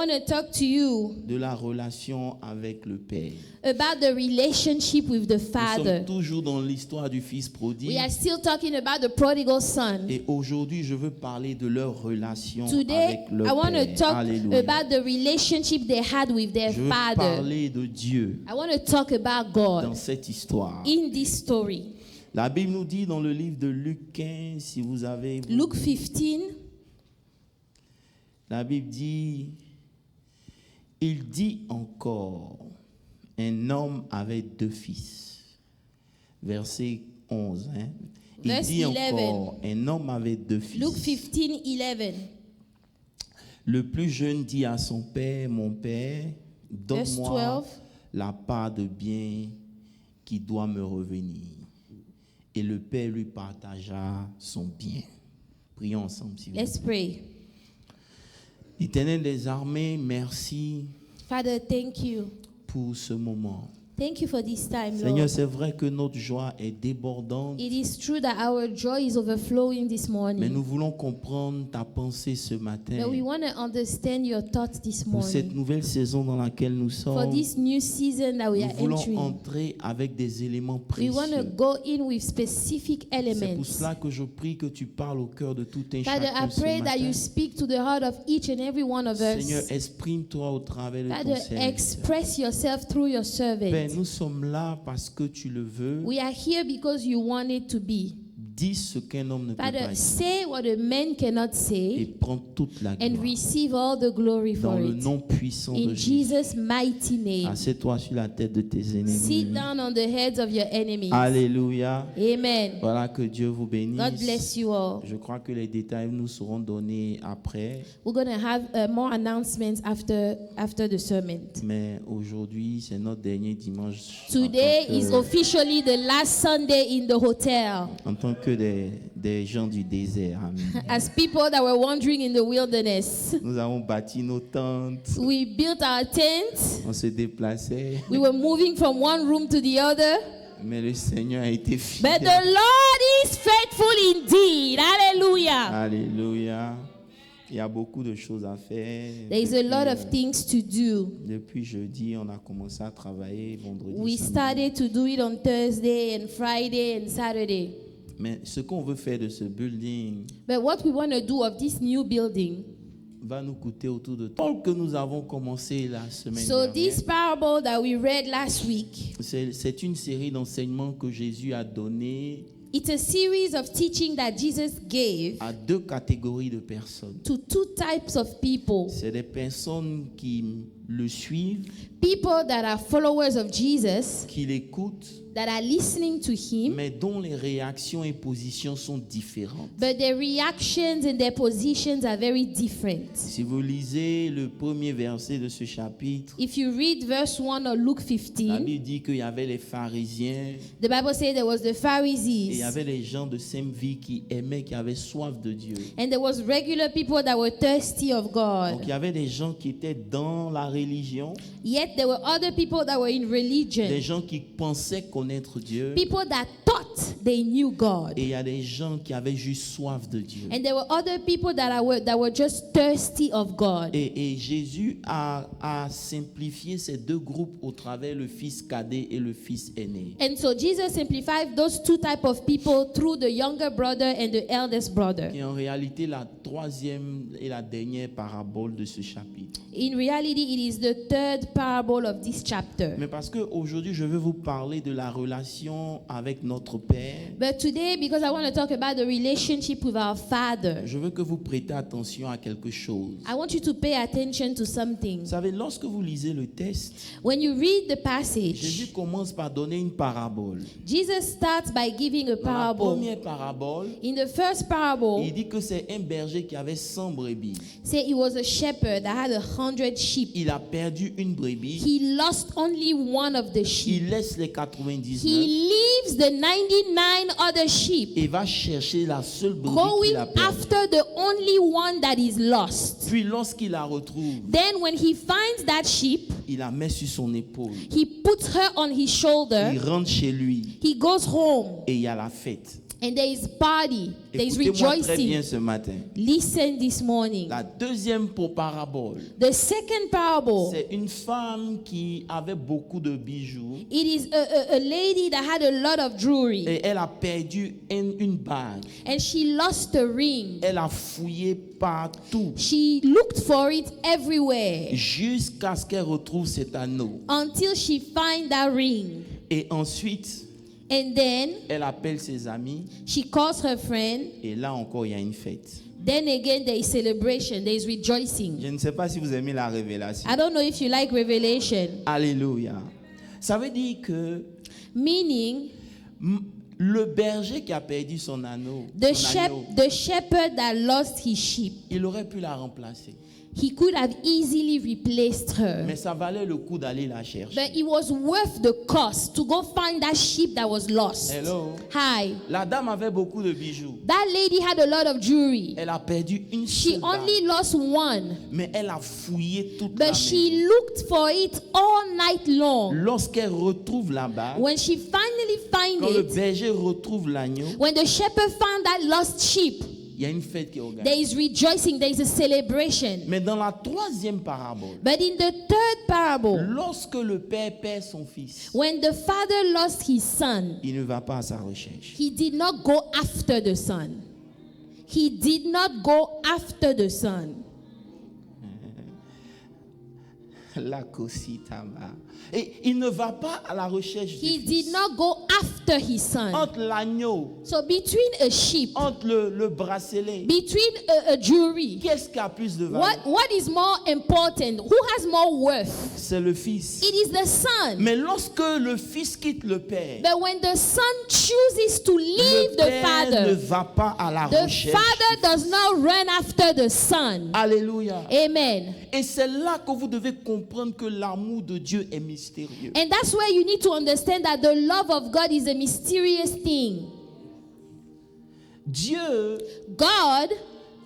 I want to talk to you de la relation avec le Père. about the relationship with the Nous Father. sommes toujours dans l'histoire du Fils We prodigue. are still talking about the prodigal son. Et aujourd'hui, je veux parler de leur relation Today, avec le I want to Père. talk Alléluia. about the relationship they had with their Je veux Father. parler de Dieu I want to talk about dans God cette histoire. in this story. La Bible nous dit dans le livre de Luc 15, si vous avez... Luke 15, La Bible dit, il dit encore, un homme avait 2 fils. Verset 11. Il Verse dit 11. encore, un homme avait 2 fils. Luke 15, 11. Le plus jeune dit à son père, mon père, Verse donne-moi 12. la part de bien qui doit me revenir. Et le père lui partagea son bien. Prions ensemble, s'il vous plaît. Let's pray. Éternel des armées, merci Father, thank you. pour ce moment. Thank you for this time, Seigneur, Lord. c'est vrai que notre joie est débordante, It is true that our joy is overflowing this mais morning. nous voulons comprendre ta pensée ce matin But we want to understand your thoughts this pour cette morning. nouvelle saison dans laquelle nous For sommes. this new season that we Nous are voulons entering. entrer avec des éléments We want to précieux. go in with specific C'est pour elements. cela que je prie que tu parles au cœur de tout un Father, I chacun ce pray that matin. you speak to the heart of each and every one of Seigneur, us. exprime-toi au travers de ton Father, serviteur. express yourself through your Père, servant. nous sommes là parce que tu le veux. We are here because you want it to be. Dis ce qu'un homme ne peut pas Father, dire say what a man cannot et say prends toute la and gloire. receive all the glory Dans for le it. nom puissant de In Jésus. Jesus' mighty name. Assieds-toi sur la tête de tes Sit ennemis. down on the heads of your enemies. Alléluia. Amen. Voilà, que Dieu vous bénisse. God bless you all. Je crois que les détails nous seront donnés après. We're going to have more announcements after the sermon. Mais aujourd'hui, c'est notre dernier dimanche. Today en tant que- is officially the last Sunday in the hotel. En tant que des gens du désert. Amen. As people that were wandering in the wilderness, Nous avons bâti nos tentes. we built our tents. On se déplaçait. We were moving from one room to the other. Mais le Seigneur a été But fidèle. the Lord is faithful indeed. Hallelujah. Alléluia. Il y a beaucoup de choses à faire. There is a lot Depuis, of things to do. depuis jeudi, on a commencé à travailler. Vendredi, We samedi. started to do it on Thursday and Friday and Saturday. Mais ce qu'on veut faire de ce building But what we want to do of this new building, va nous coûter autour de tout que nous avons commencé la semaine so dernière. this parable that we read last week, C'est une série d'enseignements que Jésus a donné it's a series of teaching that Jesus gave à 2 catégories de personnes. to 2 types of people. C'est des personnes qui le suivent, People that are followers of Jesus, qui l'écoutent, that are listening to him, mais dont les réactions et positions sont différentes. but their reactions and their positions are very different. Si vous lisez le premier verset de ce chapitre, If you read verse 1 of Luke la 15, Bible dit qu'il y avait les pharisiens the Bible says there was the et il y Pharisees, avait les gens de sainte vie qui aimaient, qui avaient soif de Dieu. and there was regular people that were thirsty of Donc God. il y avait des gens qui étaient dans la religion, Yet there were other people that were in des religion, gens qui pensaient connaître Dieu, people that thought they knew God. et il y a des gens qui avaient juste soif de Dieu. And there were other people that were just thirsty of God. Et Jésus a simplifié ces 2 groupes au travers le fils cadet et le fils aîné. And so Jesus simplified those 2 type of people through the younger brother and the eldest brother. Qui est en réalité la 3e et la dernière parabole de ce chapitre. In reality, it is the 3rd parable of this chapter. Mais parce qu'aujourd'hui, je veux vous parler de la relation avec notre Père, But today, because I want to talk about the relationship with our Father, je veux que vous prêtez attention à quelque chose. I want you to pay attention to something. Vous savez, lorsque vous lisez le texte, When you read the Jésus passage, commence par donner une parabole. Jesus starts by giving a Dans la parable. première parabole, In the first parable, il dit que c'est un berger qui avait 100 brebis. say it was a shepherd that had 100 sheep. Il a perdu une brebis. He lost only one of the sheep. Il laisse les 99 He leaves the 99 other sheep, et va chercher la seule brebis going qu'il a perdue. after the only one that is lost. Puis lorsqu'il la retrouve, Then when he finds that sheep, il la met sur son épaule. he puts her on his shoulder. Il rentre chez lui He goes home et il y a la fête. And there is party, there is Écoutez-moi très bien rejoicing. ce matin. Listen this morning. La deuxième parabole, The second parable, c'est une femme qui avait beaucoup de bijoux it is a lady that had a lot of jewelry et elle a perdu une bague. and she lost the ring. Elle a fouillé partout She looked for it everywhere jusqu'à ce qu'elle retrouve cet anneau. until she find that ring. Et ensuite, And then elle appelle ses amis she calls her friend. et là encore il y a une fête. Then again there is celebration, there is rejoicing. Je ne sais pas si vous aimez la révélation. I don't know if you like revelation. Alléluia. Ça veut dire que Meaning le berger qui a perdu son anneau, the son agneau, shepherd that lost his sheep, il aurait pu la remplacer. he could have easily replaced her. Mais ça valait le coup d'aller la chercher. But it was worth the cost to go find that sheep that was lost. Hello. Hi. La dame avait beaucoup de bijoux. That lady had a lot of jewelry. Elle a perdu une She seule bague, only lost one, mais elle a fouillé toute la but maison. she looked for it all night long. Lorsqu'elle retrouve la bague, When she finally find quand le it, berger retrouve l'agneau, when the shepherd found that lost sheep, il y a une fête qui est organisée. there is rejoicing, there is a celebration. Mais dans la troisième parabole, But in the third parable, lorsque le père perd son fils, when the father lost his son, il ne va pas à sa recherche. he did not go after the son. He did not go after the son. La cositama. Et il ne va pas à la recherche du He fils. did not go after his son. Entre l'agneau, So between a sheep, entre le bracelet, between a jewelry, qu'est-ce qui a plus de valeur? what is more important? Who has more worth? C'est le fils. It is the son. Mais lorsque le fils quitte le père, But when the son chooses to leave le the père ne father, va pas à la the recherche. father does not run after the son. Alléluia. Amen. Et c'est là que vous devez comprendre que l'amour de Dieu est mystérieux. And that's where you need to understand that the love of God is a mysterious thing. Dieu God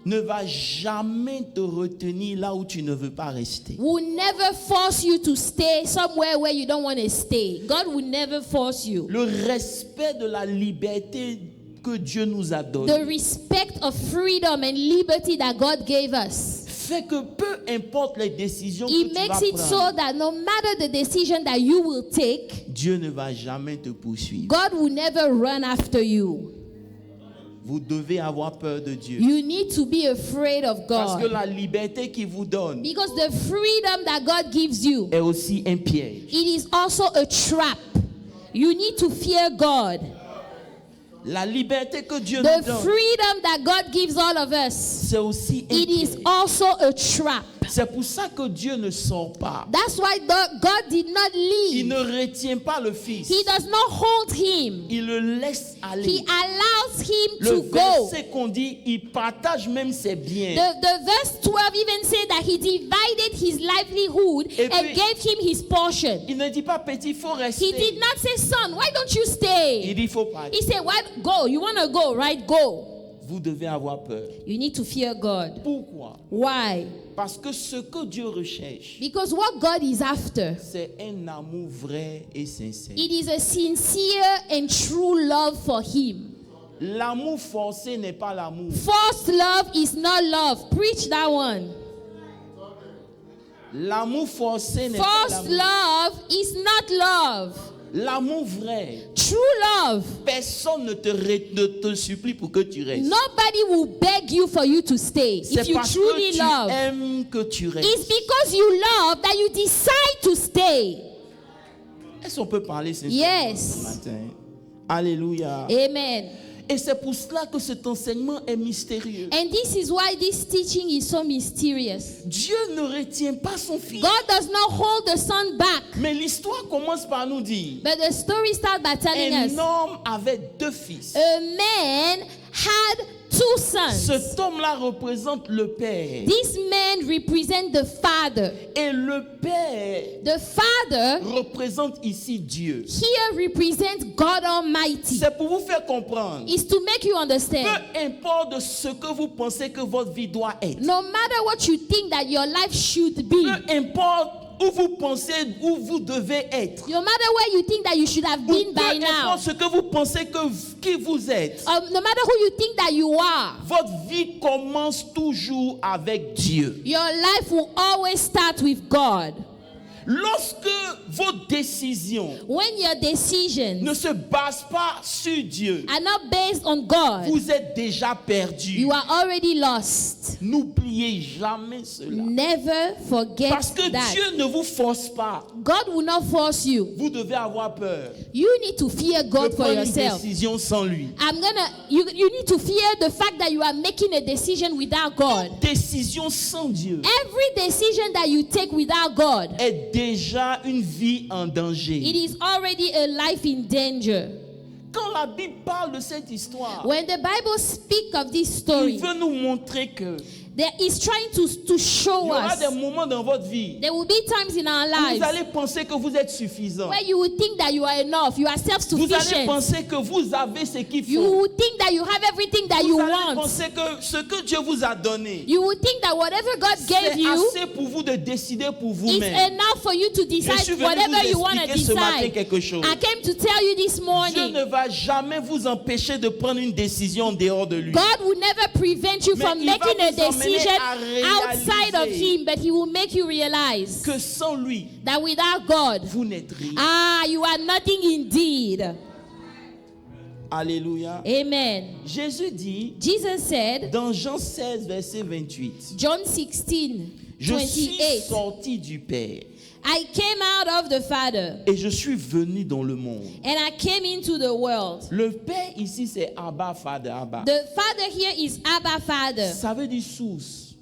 ne va jamais te retenir là où tu ne veux pas rester. will never force you to stay somewhere where you don't want to stay. God will never force you. Le respect de la liberté que Dieu nous a The donnée respect of freedom and liberty that God gave us, fait que peu importe les décisions que it tu vas makes it so prendre, that no matter the decision that you will take, Dieu ne va jamais te poursuivre. God will never run after you. Vous devez avoir peur de Dieu. You need to be afraid of Parce que God. la liberté qu'il vous donne Because the freedom that God gives you, est aussi un piège. it is also a trap. You need to fear God. La liberté que Dieu The nous donne, freedom that God gives all of us, c'est aussi un it is piège. also a trap. C'est pour ça que Dieu ne sort pas. That's why God did not Il ne leave. retient pas le Fils. He does not hold him. Il le laisse He aller. allows him Le to go. verset qu'on dit, il partage même ses biens. The verse 12 even said that he divided his livelihood Et and puis- gave him his portion. Il ne dit pas, petit, il faut He rester. did not say, son, why don't you Il stay? dit, il faut partir. He said, what? Go. You want to go, right? Go. Vous devez avoir peur. You need to fear God. Pourquoi? Why? Parce que ce que Dieu recherche, Because what God is after, c'est un amour vrai et sincère. it is a sincere and true love for him. L'amour forcé n'est pas l'amour. Forced love is not love. Preach that one. L'amour forcé n'est pas Forced l'amour. love is not love. L'amour vrai. True love. Personne ne te supplie pour que tu restes. Nobody will beg you for you to stay. If C'est you parce que truly tu love, aimes que tu restes. it's because you love that you decide to stay. Est-ce qu'on peut parler sincèrement Yes. ce matin? Alléluia. Amen. Et c'est pour cela que cet enseignement est mystérieux. And this is why this teaching is so mysterious. Dieu ne retient pas son fils. God does not hold the son back. Mais l'histoire commence par nous dire, But the story starts by telling us un homme avait deux fils. a man had two sons. Cet homme-là représente le père. This man represents the father. Et le père The father représente ici Dieu. here represents God Almighty. C'est pour vous faire comprendre. Is to make you understand. Peu importe ce que vous pensez que votre vie doit être. No matter what you think that your life should be, Peu importe où vous pensez, où vous devez être. no matter where you think that you should have Ou been peu by now, importe ce que vous pensez qui vous êtes. no matter who you think that you are, Votre vie commence toujours avec Dieu. your life will always start with God. Lorsque vos décisions When your decisions ne se basent pas sur Dieu, are not based on God, vous êtes déjà perdu. you are already lost. N'oubliez jamais cela. Never forget Parce que that. Dieu ne vous force pas. God will not force you. Vous devez avoir peur You need to fear de God for prendre une yourself. décision sans lui. You need to fear the fact that you are making a decision without God. Décision sans Dieu Every decision that you take without God, est déjà une vie en danger. it is already a life in danger. Quand la Bible parle de cette histoire, When the Bible speaks of this il story, veut nous montrer que there is trying to il show y aura us des moments dans votre vie there will be times in our où vous lives allez penser que vous êtes suffisant. where you would think that you are enough, you are Vous allez self-sufficient. penser que vous avez ce qu'il You faut. would think that you have everything that Vous you allez want. penser que ce que Dieu vous a donné, You would think that whatever God gave c'est you assez pour vous de décider pour is vous-même. enough for you to Je decide suis venu whatever you vous want to expliquer ce matin decide. quelque chose. I came to tell you this Dieu morning, ne va jamais vous empêcher de prendre une décision en dehors de lui. God will never prevent you Mais from il va making a vous emmener decision à outside of réaliser Him, but He will make you realize que sans lui, that without God, vous n'êtes rien. you are nothing indeed. Alléluia. Amen. Jésus dit Jesus said, dans Jean 16, verset 28, John 16, je suis 28, sorti du Père I came out of the Father et je suis venu dans le monde. and I came into the world. Le Père ici, c'est Abba, Father, Abba. The Father here is Abba Father. Ça veut dire source.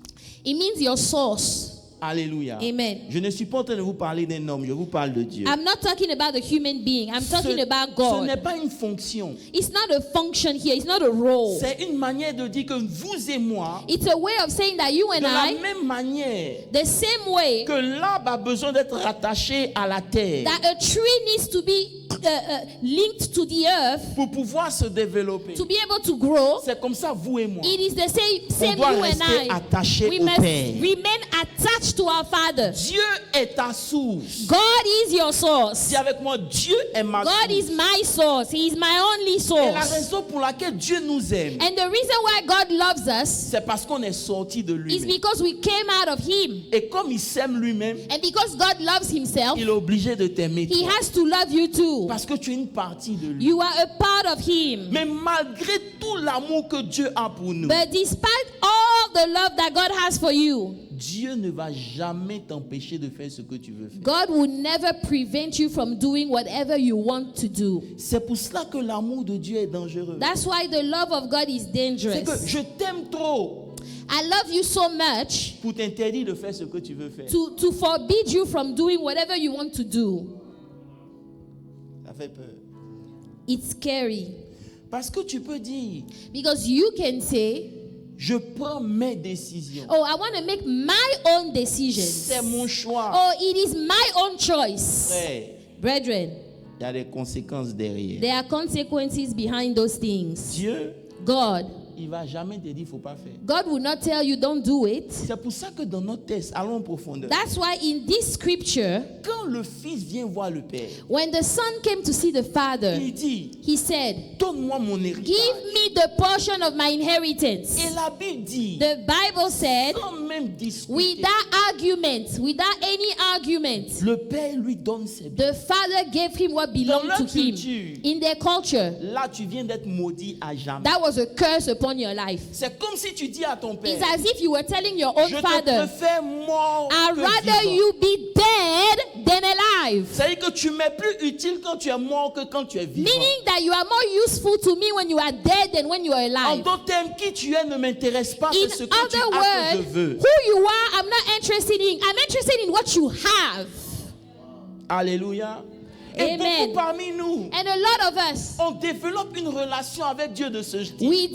It means your source. Alléluia. Amen. Je ne suis pas en train de vous parler d'un homme, je vous parle de Dieu. I'm not talking about the human being. I'm talking about Ce n'est God. pas une fonction. It's not a function here. It's not a role. C'est une manière de dire que vous et moi, It's a way of saying that you de and la I, même manière the same way que l'arbre a besoin d'être rattaché à la terre that a tree needs to be linked to the earth pour pouvoir se développer. to be able to grow, C'est comme ça, vous et moi. it is the same doit you and rester I. attaché We au must Père. remain attached to our Father. Dieu est ta source. God is your source. Dis avec moi, Dieu est ma God source. is my source. He is my only Et la source. raison pour laquelle Dieu nous aime, And the reason why God loves us c'est parce qu'on est sorti de is lui-même. because we came out of Him. Et comme il s'aime lui-même, And because God loves Himself, il est obligé de t'aimer He toi. has to love you too. Parce que tu es une partie de lui. You are a part of Him. Mais malgré tout l'amour que Dieu a pour nous, But despite all the love that God has for you, Dieu ne va jamais t'empêcher de faire ce que tu veux faire. God will never prevent you from doing whatever you want to do. C'est pour cela que l'amour de Dieu est dangereux. That's why the love of God is C'est que dangerous. je t'aime trop I love you so much pour t'interdire de faire ce que tu veux faire. to forbid you from doing whatever you want to do. Ça fait peur. It's scary Parce que tu peux dire, because you can say, je prends mes décisions. oh, I want to make my own decisions. C'est mon choix. Oh, it is my own choice. Frère, Brethren, il y a des conséquences derrière. there are consequences behind those things. Dieu, God, il va jamais te dire, il ne faut pas faire. God will not tell you don't do it. C'est pour ça que dans notre texte, allons en profondeur. That's why in this scripture, Quand le Fils vient voir le Père, when the son came to see the father, il dit, he said, donne-moi mon héritage. give me the portion of my inheritance. Et la Bible dit, The Bible said, sans même discuter, without argument, without any argument, le Père lui donne ses biens. the father gave him what belonged Dans to leur him. culture, In their culture, là, tu viens d'être maudit à jamais. that was a curse upon your life. C'est comme si tu dis à ton Père, It's as if you were telling your own je te father, préfère mort I'd que rather vivant. you be dead than alive. C'est-à-dire que tu m'es plus utile quand tu es mort que quand tu es vivant. Meaning that you are more useful to me when you are dead than when you are En alive. d'autres termes, qui tu es ne m'intéresse pas, In c'est ce que tu other as que je words, veux. who you are, I'm not interested in. I'm interested in what you have. Alléluia. Et Amen. beaucoup parmi nous, And a lot of us, on développe une relation avec Dieu de ce style. we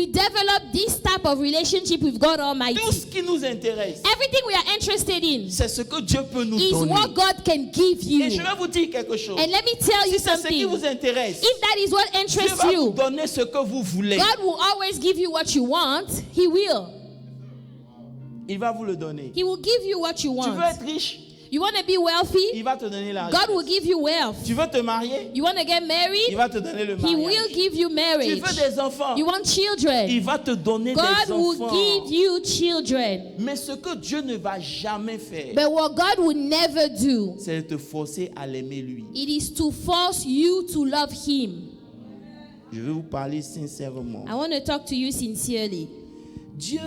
develop this type of relationship with God Tout Almighty. ce qui nous intéresse, Everything we are interested in c'est ce que Dieu peut nous is donner. what God can give Et je you. vais vous dire quelque chose. And let me tell you Si c'est ce qui something. vous intéresse, If that is what Dieu interests va vous you, donner ce que vous voulez. God will always give you what you want. He will. Il va vous le donner. He will give you what you Tu veux want. être riche? You want to be wealthy? Il va te donner la God will richesse. give you wealth. Tu veux te marier? You want to get Il married? va te donner le He will mariage. give you Tu marriage. veux des enfants? You want Il children? va te donner God des will enfants. give you children. Mais ce que Dieu ne va jamais faire, But what God will never do, c'est de te forcer à l'aimer lui. it is to force you to love Him. Je vais vous parler sincèrement. I want to talk to you sincerely. Dieu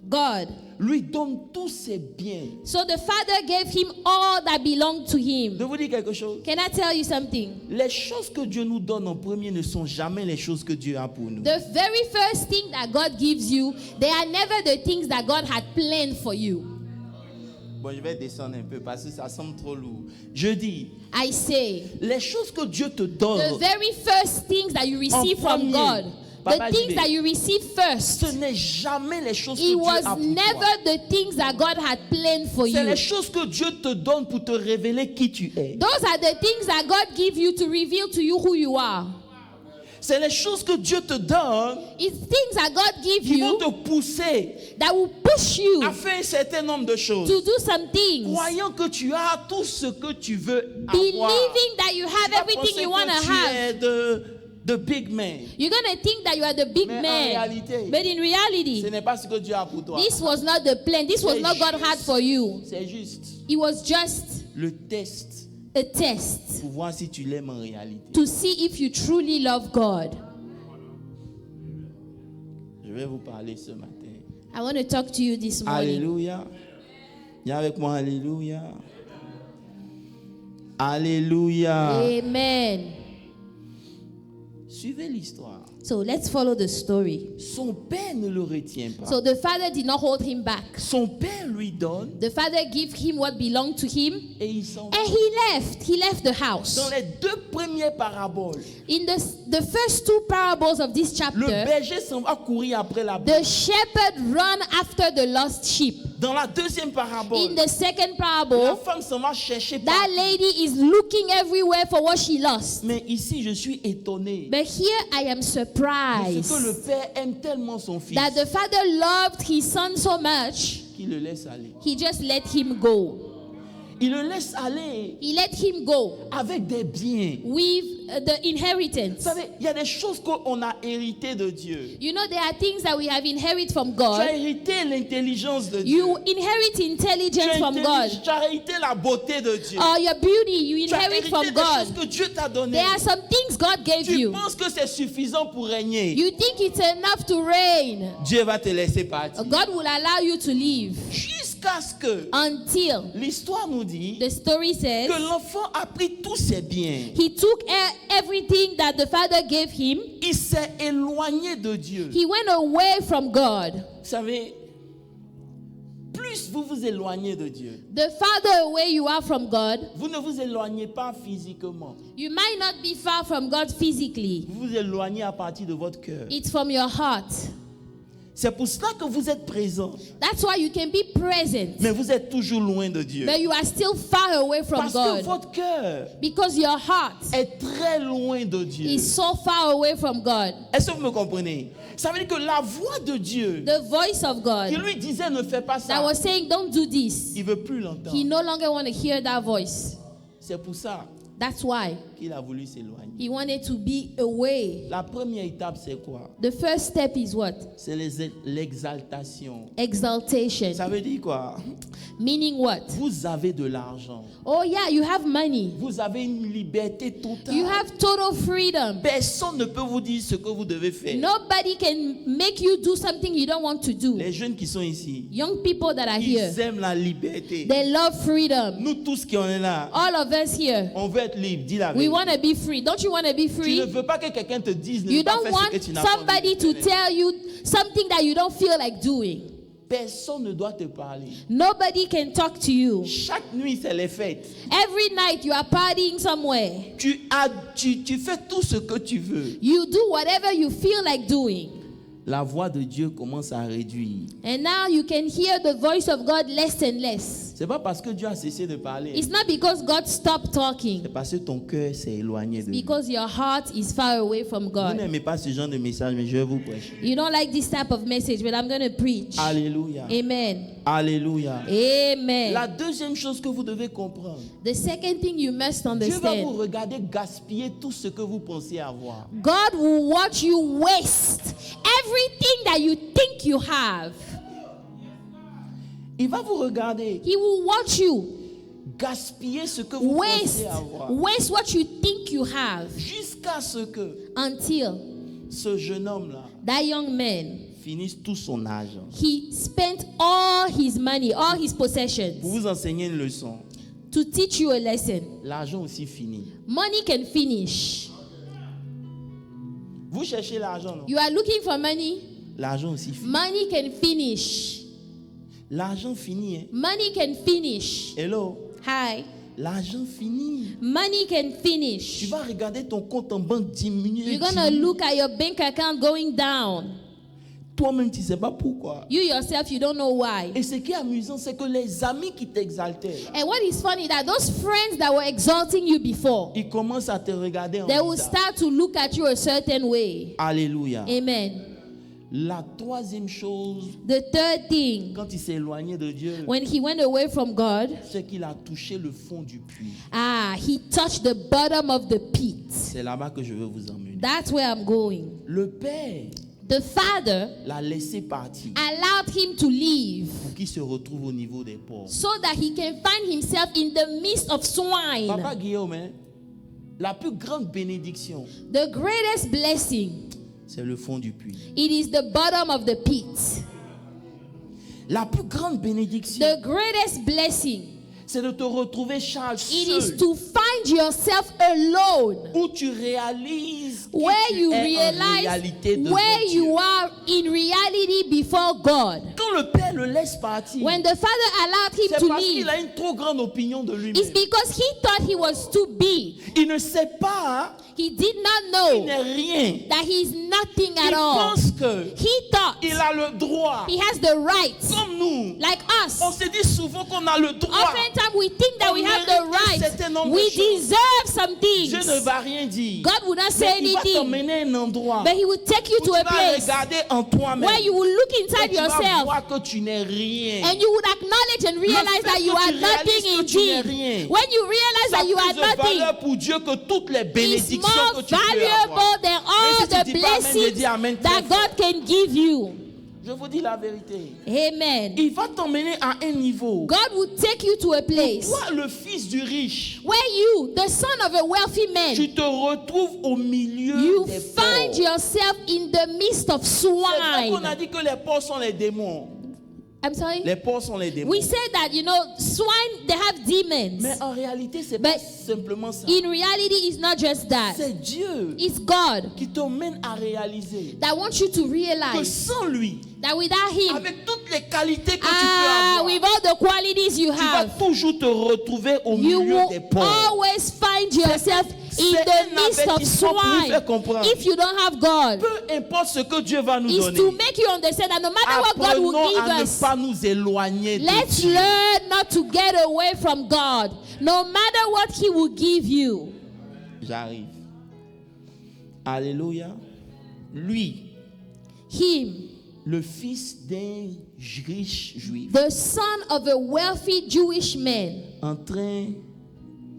God. lui donne tous ses biens. So the Father gave Him all that belonged to Je Him. vais vous dire quelque chose. Can I tell you something? Les choses que Dieu nous donne en premier ne sont jamais les choses que Dieu a pour nous. The very first thing that God gives you, they are never the things that God had planned for you. Bon, je vais descendre un peu parce que ça semble trop lourd. Je dis, I say, les choses que Dieu te the donne, very first things that you receive from premier. God, Papa the things Jibé. that you receive first, ce n'est jamais les choses que it Dieu was a pour never toi. the things that God had planned for C'est you. les choses que Dieu te donne pour te révéler qui tu es. Those are the things that God gives you to reveal to you who you are. C'est les choses que Dieu te donne It's things that God gives qui vont you te pousser that will push you à faire un certain nombre de choses. to do some things. Croyant que tu as tout ce que tu veux avoir. Believing that you have Tu vas everything penser you want que to tu have. es de big man. You're going to think that you are the big Mais en man. réalité, But in ce reality, n'est pas ce que Dieu a pour toi. this was not the plan. This was C'est not God had juste. for you. C'est juste It was just le test a test pour voir si tu l'aimes en réalité. to see if you truly love God. Je vais vous parler ce matin. I want to talk to you this morning. Alléluia. Viens avec moi, alléluia. Alléluia. Amen. Suivez l'histoire. So let's follow the story. Son père ne le retient pas. So the father did not hold him back. Son père lui donne The father gave him what belonged to him, et il s'en va. and he left. He left the house. Dans les deux premières paraboles, In the first two parables of this le chapter, berger s'en va courir après la the brebis. shepherd ran after the lost sheep. Dans la deuxième parabole, In the second la parable, femme s'en va chercher that partout. lady is looking everywhere for what she lost. Mais ici, je suis étonné. But here I am Parce que surprised le père aime tellement son fils that the father loved his son so much, qu'il le laisse aller. he just let him go. Il le laisse aller He let him go avec des biens. with the Vous inheritance. savez, il y a des choses qu'on a héritées de Dieu. You know, there are things that we have inherited from Tu as God. hérité l'intelligence de Dieu. You inherit intelligence from God. Tu as hérité la beauté de Dieu. Or your beauty, you Tu as inherit hérité from des God. choses que Dieu t'a données. There are some things God gave Tu you. penses que c'est suffisant pour régner. You think it's enough to reign. Dieu va te laisser partir. God will allow you to leave Jusqu'à ce que until l'histoire nous dit the story says que l'enfant a pris tous ses biens. he took everything that the father gave him. Il s'est éloigné de Dieu. He went away from God. Vous savez, plus vous vous éloignez de Dieu, The farther away you are from God, vous ne vous éloignez pas physiquement. you might not be far from God physically. Vous vous éloignez à partir de votre cœur. It's from your heart. C'est pour cela que vous êtes présent, That's why you can be present, mais vous êtes toujours loin de Dieu. but you are still far away from Parce que God. votre cœur Because your heart est très loin de Dieu. is so far away from God. Est-ce que vous me comprenez? Ça veut dire que la voix de Dieu The voice of qui God lui disait ne fais pas that ça, was saying, don't do this, il veut plus l'entendre. he no longer want to hear that voice. C'est pour ça That's why qu'il a voulu s'éloigner. he wanted to be away. La première étape, c'est quoi? The first step is what? C'est l'exaltation. Exaltation. Ça veut dire quoi? Meaning what? Vous avez de l'argent. Oh yeah, you have money. Vous avez une liberté totale. You have total freedom. Personne ne peut vous dire ce que vous devez faire. Nobody can make you do something you don't want to do. Les jeunes qui sont ici, Young people that are here, ils aiment la liberté. they love freedom. Nous tous qui on est là, All of us here, on veut être libre. Dis la we vérité. want to be free. Don't you want to be Tu free? ne veux pas que quelqu'un te dise ne You pas don't faire want ce que tu n'as pas somebody envie to de faire. tell you something that you don't feel like doing. Personne ne doit te parler. Nobody can talk to you. Chaque nuit, c'est les fêtes. Every night you are partying somewhere. Tu fais tout ce que tu veux. You do whatever you feel like doing. La voix de Dieu commence à réduire. And now you can hear the voice of God less and less. C'est pas parce que Dieu a cessé de parler. It's not because God stopped talking. C'est parce que ton cœur s'est éloigné de lui. Because your heart is far away from Vous God. n'aimez pas ce genre de message, mais je vais vous prêcher. You don't like this type of message, but I'm going to preach. Alléluia. Amen. Alléluia. Amen. La deuxième chose que vous devez comprendre, The second thing you must Dieu va vous understand, regarder gaspiller tout ce que vous pensez avoir. God will watch you waste everything that you think you have. Il va vous regarder He will watch you gaspiller ce que vous pensez avoir. waste what you think you have Jusqu'à ce que until ce jeune homme-là that young man, finisse tout son argent. he spent all his money, all his Pour possessions vous enseigner une leçon, to teach you a lesson. l'argent aussi finit. Money can finish. Vous cherchez l'argent, non? You are looking for money. L'argent aussi finit. Money can finish. L'argent finit, hein? Money can finish. Hello? Hi. L'argent finit. Money can Tu finish. vas regarder ton compte en banque diminuer. You're gonna look at your bank account going down. Toi-même, tu ne sais pas pourquoi. You yourself, you don't know why. Et ce qui est amusant, c'est que les amis qui t'exaltaient, And what is funny that those friends that were exalting you before, ils commencent à te regarder en they will bizarre. start to look at you a certain way. Alléluia. Amen. La troisième chose, The third thing, quand il s'est éloigné de Dieu, when he went away from God, c'est qu'il a touché le fond du puits. he touched the bottom of the pit. C'est là-bas que je veux vous emmener. That's where I'm going. Le Père The Father l'a laissé partir allowed him to leave pour qu'il se retrouve au niveau des pauvres. so that he can find himself in the midst of swine. Papa Guillaume, hein, la plus grande bénédiction, The greatest blessing, c'est le fond du puits. it is the bottom of the pit. La plus grande bénédiction, The greatest blessing, c'est de te retrouver, Charles, it is seul, to find yourself alone, où tu réalises qui where tu you es en realize réalité devant where Dieu. you are in reality before God. Quand le Père le laisse partir, When the Father allowed him c'est to parce leave, qu'il a une trop grande opinion de it's lui-même. because he thought he was too big. Il ne sait pas, He did not il know n'est rien. that he's nothing Il at all. pense que He thought il a le droit. he has the right, Comme nous, like us. on se dit souvent qu'on a le droit. Oftentimes we think that On we have mérite the right. un certain nombre We de choses. deserve some things. Dieu ne va rien dire. God would not say Mais il va anything, t'emmener à un endroit but he will take you où to tu a vas place regarder en toi-même. where you will look Et inside tu vas yourself voir que tu n'es rien. and you would acknowledge and realize fait that you que are tu réalises nothing que tu n'es indeed. rien, When you realize Ça a that you plus are de nothing, valeur pour Dieu que toutes les it's bénédictions more que tu peux avoir. valuable than all Mais si tu the dis pas amen, je blessings dis amen très that fort. God can give you. Je vous dis la vérité. Amen. Il va t'emmener à un niveau. God will take you to a place Toi, le fils du riche, where you, the son of a wealthy man, tu te retrouves au milieu you des find pauvres. yourself in the midst of C'est vrai qu'on a swine. dit que les pauvres sont les démons. I'm sorry? Les pauvres sont les démons. We said that, swine, they have demons. Mais en réalité, c'est But pas simplement ça. in reality, it's not just that. C'est Dieu It's God qui t'emmène à réaliser that wants you to que realize sans lui, that without Him, avec toutes les qualités que tu peux with avoir, all the qualities you tu vas have, toujours te retrouver au you milieu will des pauvres. always find yourself in c'est the un midst of avertissement pour nous swine faire comprendre. if you don't have God. Peu importe ce que Dieu va nous Is donner, to make you understand that no matter what God will apprenons give à ne us, pas nous éloigner de let's Dieu. learn not to get away from God, no matter what He will give you. J'arrive. Alléluia. Lui, Him, le fils d'un riche juif, the son of a wealthy Jewish man, en train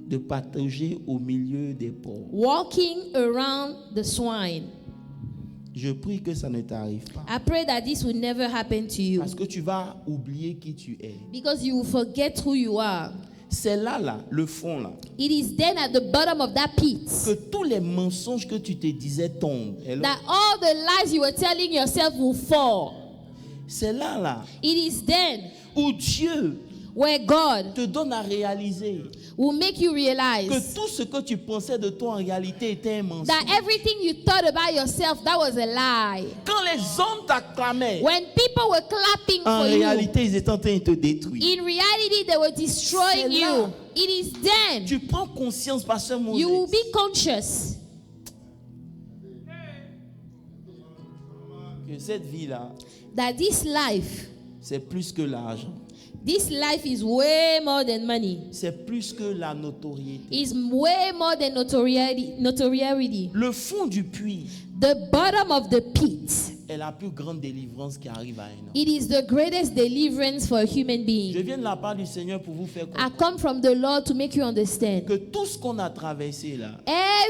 de partager au milieu des pauvres. walking around the swine. Je prie que ça ne t'arrive pas. I pray that this will never happen to you, Parce que tu vas oublier qui tu es. because you will forget who you are. C'est là, le fond là, It is then at the bottom of that pit que tous les mensonges que tu te disais tombent. Hello? that all the lies you were telling yourself will fall. C'est là It is then où Dieu where God te donne à réaliser will make you que realize tout ce que tu pensais de toi en réalité était un mensonge. that everything you thought about yourself, that was a lie. Quand les hommes t'acclamaient, When people were clapping en for you, réalité, ils étaient en train de te détruire. in reality they were destroying C'est là. you. It is then Tu prends conscience, pasteur Moses, you will be conscious que cette vie-là, that this life, c'est plus que l'argent. This life is way more than money. C'est plus que la notoriété. It's way more than notoriety. Le fond du puits The bottom of the pit. est la plus grande délivrance qui arrive à un homme. It is the greatest deliverance for a human Je being. viens de la part du Seigneur pour vous faire I comprendre come from the Lord to make you understand. que tout ce qu'on a traversé là,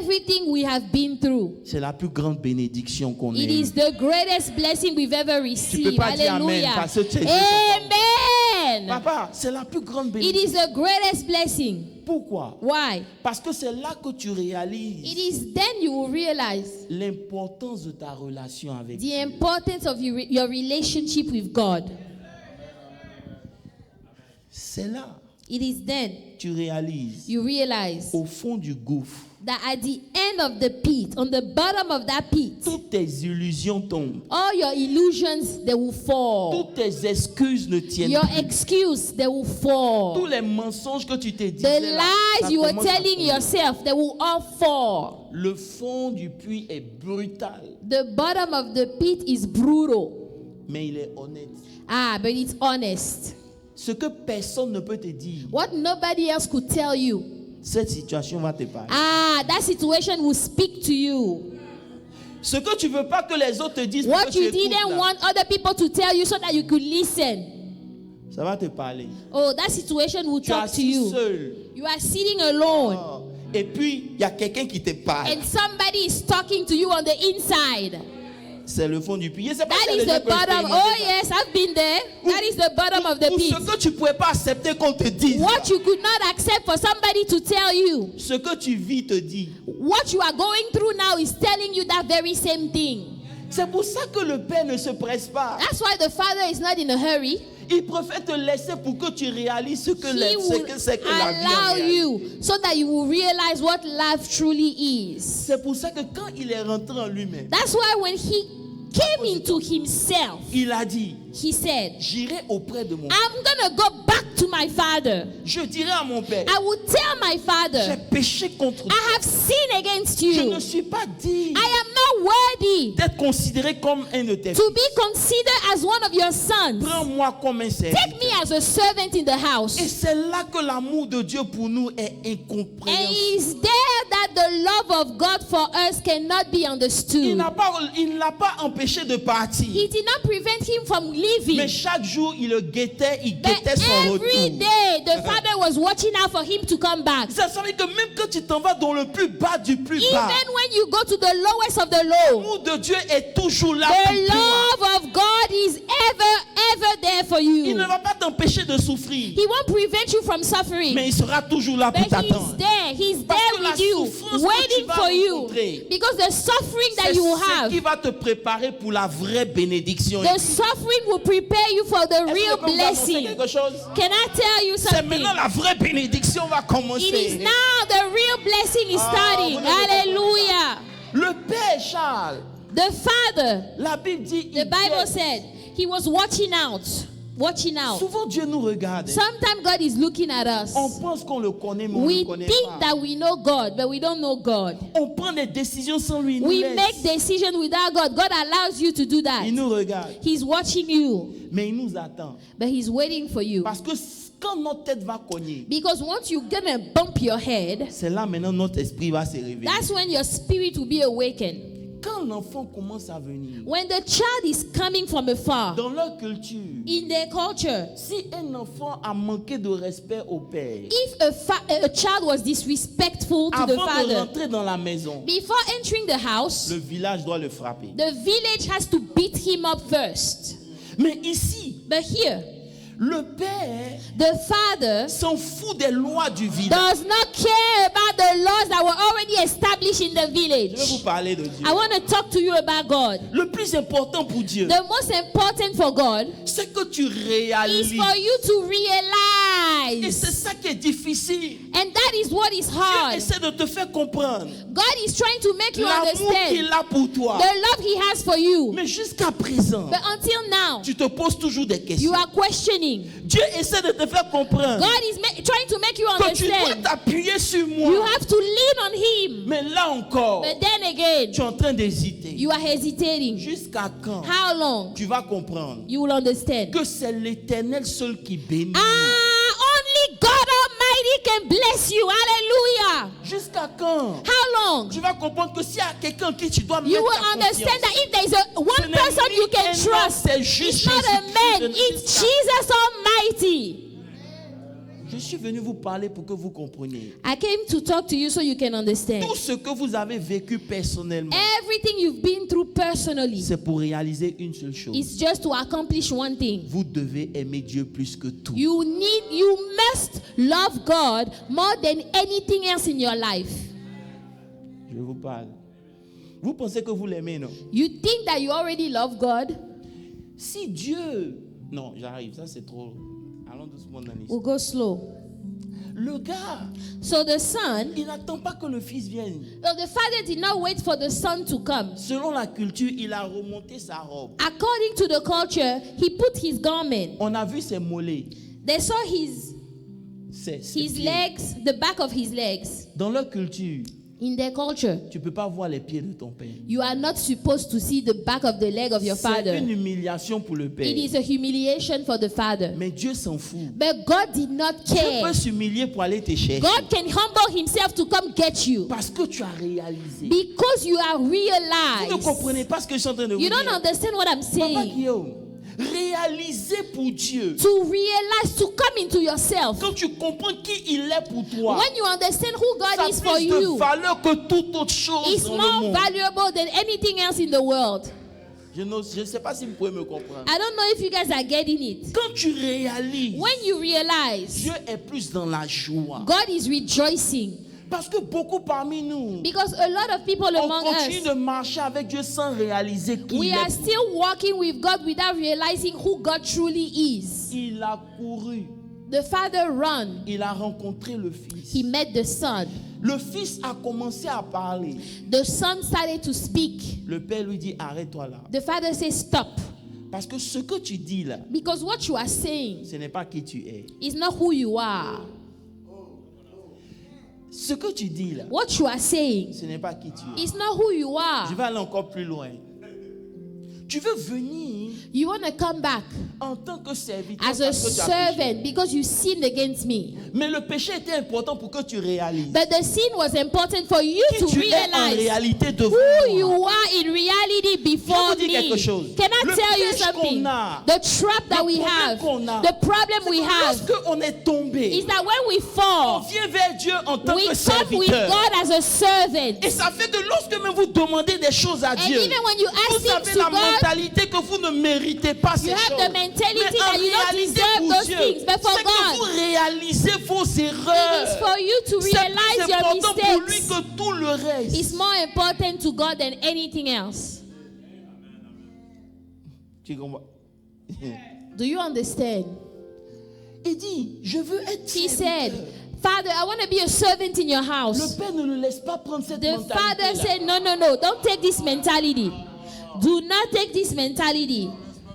Everything we have been through, c'est la plus grande bénédiction qu'on ait it eue. is the greatest blessing we've ever Tu peux received. pas dire amen Hallelujah. parce que tu es Amen. Papa, c'est la plus grande It bénédiction. is the greatest blessing. Pourquoi? Why? Parce que c'est là que tu It réalises is then you will realize l'importance de ta relation avec the Dieu. importance of your relationship with God. C'est là It is then tu réalises you realize au fond du gouffre, that at the end of the pit, on the bottom of that pit, toutes tes illusions tombent. all your illusions, they will fall. Toutes tes excuses ne tiennent Your plus. excuse, they will Tous fall. les mensonges que tu t'es dit, The lies you were telling yourself, they will all fall. le fond du puits est brutal, The bottom of the pit is brutal. mais il est honnête. Ah, but it's honest. Ce que personne ne peut te dire, What nobody else could tell you. cette situation va te parler. Ah, that situation will speak to you. Ce que tu veux pas que les autres te disent, pour que What tu you écoutes, didn't là, want other people to tell you so that you could listen. ça va te parler. Oh, that situation will Tu es talk to assis you. seul. You are sitting alone. Oh. Et puis, il y a quelqu'un qui te parle. And somebody is talking to you on the inside. C'est le fond du puits. Je sais pas That si is les gens the peuvent bottom. expérimenter Oh ça. yes, I've been there. That is the bottom of the Ou pit. ce que tu pouvais pas accepter qu'on te dise. What you could not accept for somebody to tell you. Ce que tu vis te dit. What you are going through now is telling you that very same thing. C'est pour ça que le Père ne se presse pas. That's why the Father is not in a hurry. Il préfère te laisser pour que tu réalises ce que He will c'est que la vie en allow réalité. you so that you will realize what life truly is. C'est pour ça que quand il est rentré en lui-même, That's why when he came into himself, il a dit, he said, j'irai auprès de mon Père. I'm going to go back to my Father. Je dirai à mon Père, I will tell my j'ai Father, péché contre toi. I have sinned against Je you. ne suis pas digne I am not worthy d'être considéré comme un de tes to fils. be considered as one of your sons. Prends-moi comme un Take serviteur. me as a servant in the house. Et c'est là que l'amour de Dieu pour nous est And incompréhensible. it's there that the love of God for us cannot be Il understood. ne l'a pas empêché de partir. He did not prevent him from leaving. Mais chaque jour, il le guettait, il But guettait son every retour. day, the Father was watching out for him to come back. Ça veut dire que même quand tu t'en vas dans le plus bas du plus bas, Even when you go to the lowest of the low, l'amour de Dieu est toujours là the pour toi. love of God is ever there for Il you. ne va pas t'empêcher de souffrir, He won't prevent you from suffering. mais il sera toujours là pour But t'attendre. he's Parce there que la with you, souffrance que tu waiting vas for you. rencontrer, Because the suffering that C'est you will ce have, qui va te préparer pour la vraie bénédiction. the suffering will prepare you for the Est-ce que real je peux vous annoncer blessing. quelque chose? Can I tell you C'est something? maintenant la vraie bénédiction va It is commencer. now the real blessing is Ah, starting. vous n'avez pas Hallelujah. Le Père Charles, The Father, la Bible dit, the Bible said, he was watching out. Watching out. souvent Dieu nous regarde. Sometimes God is looking at us. On pense qu'on le connaît, mais on ne We le connaît think pas. that we know God, but we don't know God. On prend des décisions sans lui. Il nous We laisse. make decisions without God. God allows you to do that. Il nous regarde, He's watching you, mais il nous attend. but He's waiting for you. Parce que quand notre tête va cogner, Because once you're gonna bump your head, c'est là maintenant notre esprit va se réveiller. that's when your spirit will be awakened. Quand l'enfant commence à venir, When the child is coming from afar, dans leur culture, in their culture, si un enfant a manqué de respect au père, if a child was disrespectful to the avant de father, rentrer dans la maison, before entering the house, le village doit le frapper. the village has to beat him up first. Mais ici, But here, le père the father s'en fout des lois du village. does not care about the laws that were already established in the Je vais village. vous parler de Dieu. I want to talk to you about God. Le plus important pour Dieu, The most important for God c'est que tu is réalises. for you to Et c'est realize. ça qui est difficile. And that is what is Dieu hard. essaie de te faire comprendre God is trying to make you l'amour qu'il understand a pour toi. the love He has for you. Mais jusqu'à présent, But until now, tu te poses toujours des you questions. are questioning. Dieu essaie de te faire comprendre God is trying to make you que tu dois understand. t'appuyer sur You moi. have to lean on Him. Mais là encore, But then again, tu es en train d'hésiter. You are hesitating. Jusqu'à quand How long? tu vas comprendre You will understand. que c'est l'Éternel seul qui bénit? Only God Almighty can bless you. Hallelujah. Jusqu'à quand How long? tu vas comprendre que s'il y a quelqu'un qui tu dois mettre You will ta understand confiance, that if there is a one ce n'est person ni you can un homme, trust, c'est juste it's not a Jésus-Christ man, de it's Nazareth. Jesus Almighty. Je suis venu vous parler pour que vous compreniez. I came to talk to you so you can understand. Tout ce que vous avez vécu personnellement, Everything you've been through personally c'est pour réaliser une seule chose. is just to accomplish one thing. Vous devez aimer Dieu plus que tout. You must love God more than anything else in your life. Je vous parle. Vous pensez que vous l'aimez, non? You think that you already love God? Si Dieu... Non, j'arrive, ça c'est trop... Allons doucement dans l'histoire. We'll go slow. Le gars, So the son, il n'attend pas que le fils vienne. the father did not wait for the son to come. Selon la culture, il a remonté sa robe. According to the culture, he put his garment. On a vu ses mollets, They saw his ses pieds. legs, the back of his legs. Dans leur culture, In their culture, tu ne peux pas voir les pieds de ton père. you are not supposed to see the back of the leg of your C'est father. une humiliation pour le père. It is a humiliation for the father. Mais Dieu s'en fout. But God did not Dieu care. peut s'humilier pour aller te chercher. God can humble himself to come get you Parce que tu as réalisé. because you are Vous ne realized. comprenez pas ce que je suis en train de vous You don't dire. understand what I'm Papa saying. Guillaume, réaliser pour Dieu. To realize, to come into yourself. Quand tu comprends qui il est pour toi, When you understand who ça God is for a plus de you, valeur que toute autre chose it's dans le more monde. valuable than anything else in the world. Je ne sais pas si vous pouvez me comprendre. I don't know if you guys are getting it. Quand tu réalises, When you realize Dieu est plus dans la joie. God is rejoicing, Parce que beaucoup parmi nous, because a lot of people on among continue us, de marcher avec Dieu sans réaliser qui we il are est. still walking with God without realizing who God truly is. Il a couru, The father ran. il a rencontré le fils. He met the son. Le fils a commencé à parler. The son started to speak. Le père lui dit, arrête-toi là. The father says, stop. Parce que ce que tu dis là, Because what you are saying ce n'est pas qui tu es. is not who you are. Ce que tu dis là, What you are saying ce n'est pas qui tu es. is not who you Je are. vais aller encore plus loin. Tu veux venir You want to come back en tant que serviteur as a parce que tu as péché. servant because you sinned against me. Mais le péché était important pour que tu réalises But the sin was important for you qui to tu es en realize réalité devant who you moi. are in reality before Je vous dis quelque me. chose. Can I Le tell you piège something? qu'on a, The trap that le we problème have, qu'on a, the problem we have lorsque on est tombé, is that when we on fall, vient vers Dieu en tant we que come with serviteur. God as a servant. Et ça fait que lorsque même vous demandez des choses à And Dieu, even when you ask vous Him avez to la God, mentalité que vous ne méritez pas ces you have choses. the mentality Mais en that you don't réalité, deserve pour those Dieu, things. But for c'est que vous God, réalisez vos it is erreurs. for you to C'est realize plus your important pour lui mistakes. que tout le reste. It's more important to God than anything else. Tu comprends? Do you understand? Il dit, je veux être He said, serviteur. Father, I want to be a servant in your Le house. Père ne le laisse pas prendre cette The father mentalité. said, no, don't take this mentality. Do not take this mentality.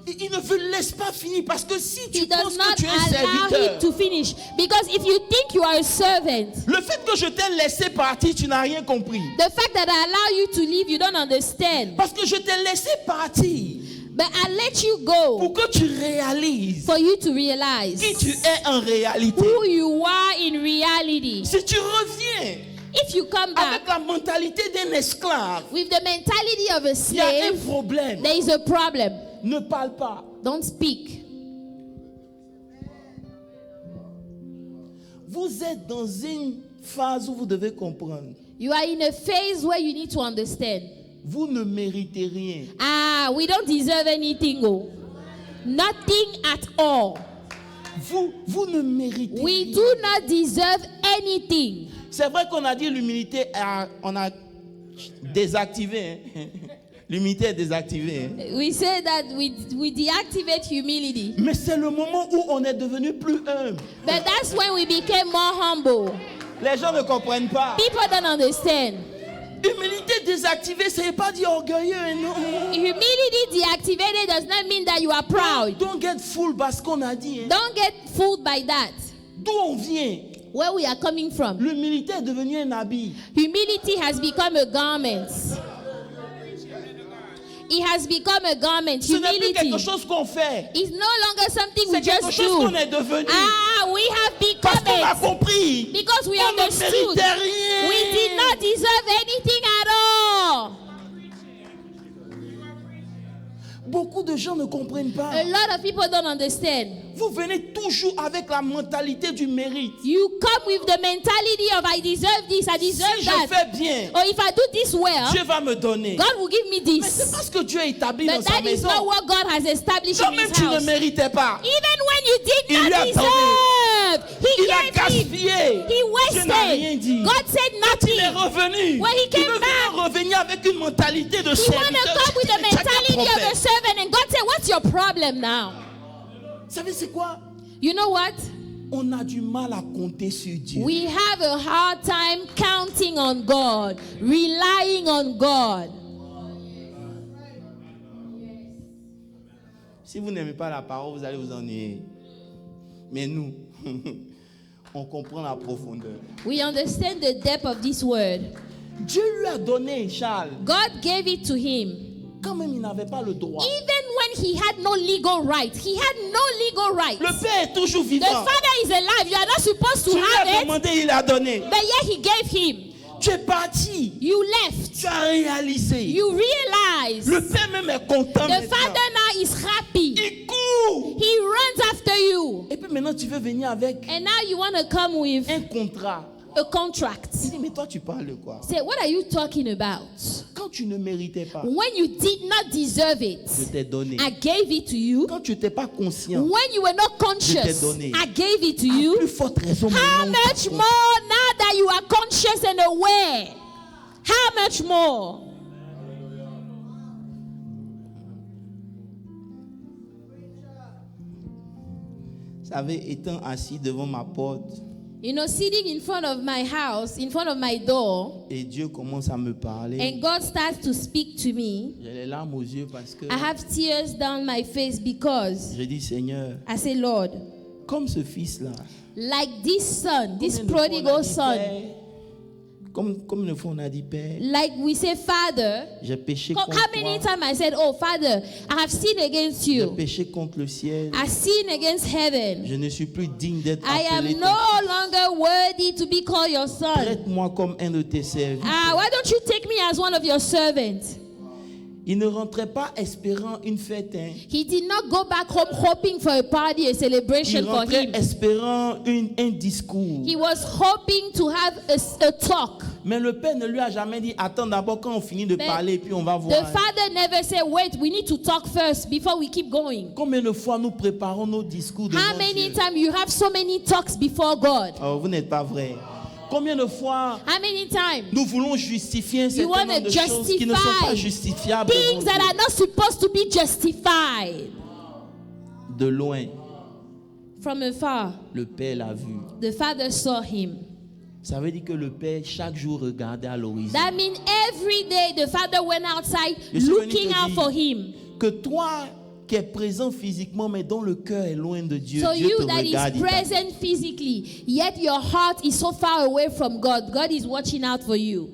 Il ne vous laisse pas finir parce que si tu He penses does que not tu es allow serviteur, him to finish. Because if you think you are a servant, le fait que je t'ai laissé partir, tu n'as rien compris. the fact that I allow you to leave, you don't understand. Parce que je t'ai laissé partir But I let you go pour que tu réalises for you to realize qui tu es en réalité. who you are in reality. Si tu reviens If you come back avec la mentalité d'un esclave, with the mentality of a il y a un slave, problème. there is a problem. Ne parle pas. Don't speak. Vous êtes dans une phase où vous devez comprendre. You are in a phase where you need to understand. Vous ne méritez rien. We don't deserve anything. Oh. Nothing at all. Vous ne méritez We rien. do not deserve anything. C'est vrai qu'on a dit l'humilité, on a désactivé. Hein. L'humilité est désactivée. Hein. We say that we deactivate humility. Mais c'est le moment où on est devenu plus humble. But that's when we became more humble. Les gens ne comprennent pas. People don't understand. Humilité désactivée, ça ne veut pas dire orgueilleux. Hein, non. Humility deactivated does not mean that you are proud. Don't get fooled par ce qu'on a dit. Hein. Don't get fooled by that. D'où on vient? Where we are coming from. L'humilité est devenue un habit. Humility has become a garment. It has become a garment. Ce n'est plus Humility. quelque chose qu'on fait. It's no longer something we C'est quelque just chose do. qu'on est devenu. We have Parce become qu'on a it. compris. Because we On ne understood. méritait rien. We did not deserve anything at all. Beaucoup de gens ne comprennent pas. A lot of people don't understand. Vous venez toujours avec la mentalité du mérite. You come with the mentality of I deserve this, I deserve Si je that. fais bien, Or if I do this well, Dieu va me donner. God will give me Mais c'est this. parce que Dieu a établi dans But sa that is maison. not what God has established Quand in même His tu ne house. méritais pas. Even when you did Il lui not a deserve, Il a He gave him. gaspillé. He Dieu n'a rien dit. wasted. God said Quand il est nothing. revenu, When he il came veut back, revenir avec une mentalité de He want to serviteur. come with the Tu es un mentality of a prophète. servant. And God said, what's your problem now? Vous savez c'est quoi? You know what? On a du mal à compter sur Dieu. We have a hard time counting on God, relying on God. Si vous n'aimez pas la parole, vous allez vous ennuyer. Mais nous, on comprend la profondeur. We understand the depth of this word. Dieu lui a donné, Charles. God gave it to him. Quand même, il n'avait pas le droit. Even when he had no legal right. He had no legal right. Le Père est toujours The vivant. Father is alive. You are not supposed to Tu lui have as it. demandé, il a donné. But yet he gave him. Tu es parti. You left. Tu as réalisé. You realize. Le Père même est content The maintenant. Father now is happy. Il court. He runs after you. Et puis maintenant, tu veux venir avec And now you want to come with un contrat. a contract. Il dit, mais toi, tu parles de quoi? Say, what are you talking about? Quand tu ne méritais pas, When you did not deserve je it, t'ai donné. I gave it to you. Quand tu n'étais pas conscient, When you were not conscious, donné. I gave it to à you. plus forte raison, How maintenant, much more now that you are conscious and aware? How much more? Vous savez, étant assis devant ma porte, You know, sitting in front of my house, in front of my door, et Dieu commence à me parler, and God starts to speak to me, j'ai les larmes aux yeux parce que I have tears down my face because je dis, Seigneur, I say, Lord, comme ce fils-là, like this son, this combien de fois on a prodigal dit, son, Père, comme une fois on a dit, Père, like we say, Father, j'ai péché how contre many toi, times I said, oh, Father, I have sinned against j'ai you. péché contre le ciel, I sin against heaven. je ne suis plus digne d'être I am appelé ton no longer worthy to be called your son. Traite-moi comme un de tes serviteurs. Why don't you take me as one of your servants? Il ne rentrait pas espérant une fête. Hein. He did not go back home hoping for a party, a Il celebration for rentrait him. espérant un discours. He was hoping to have a talk. Mais le Père ne lui a jamais dit, attends d'abord quand on finit de Mais parler, puis on va The voir. father never said, wait, we need to talk first before we keep going. Combien de fois nous préparons nos discours devant How many Dieu? times you have so many talks before God? Oh, vous n'êtes pas vrai. Combien de fois How many times? nous voulons justifier un certain wanna nombre de choses qui ne sont pas justify justifiables Things devant that Dieu. are not supposed to be justified. De loin, From afar, le Père l'a vu. the father saw him. Ça veut dire que le Père, chaque jour, regardait à l'horizon. That means every day the father went outside Je suis venu looking te out dire for him. Que toi qui es présent physiquement, mais dont le cœur est loin de Dieu, So Dieu you te that regarde. is il t'attend. present physically, yet your heart is so far away from God. God is watching out for you.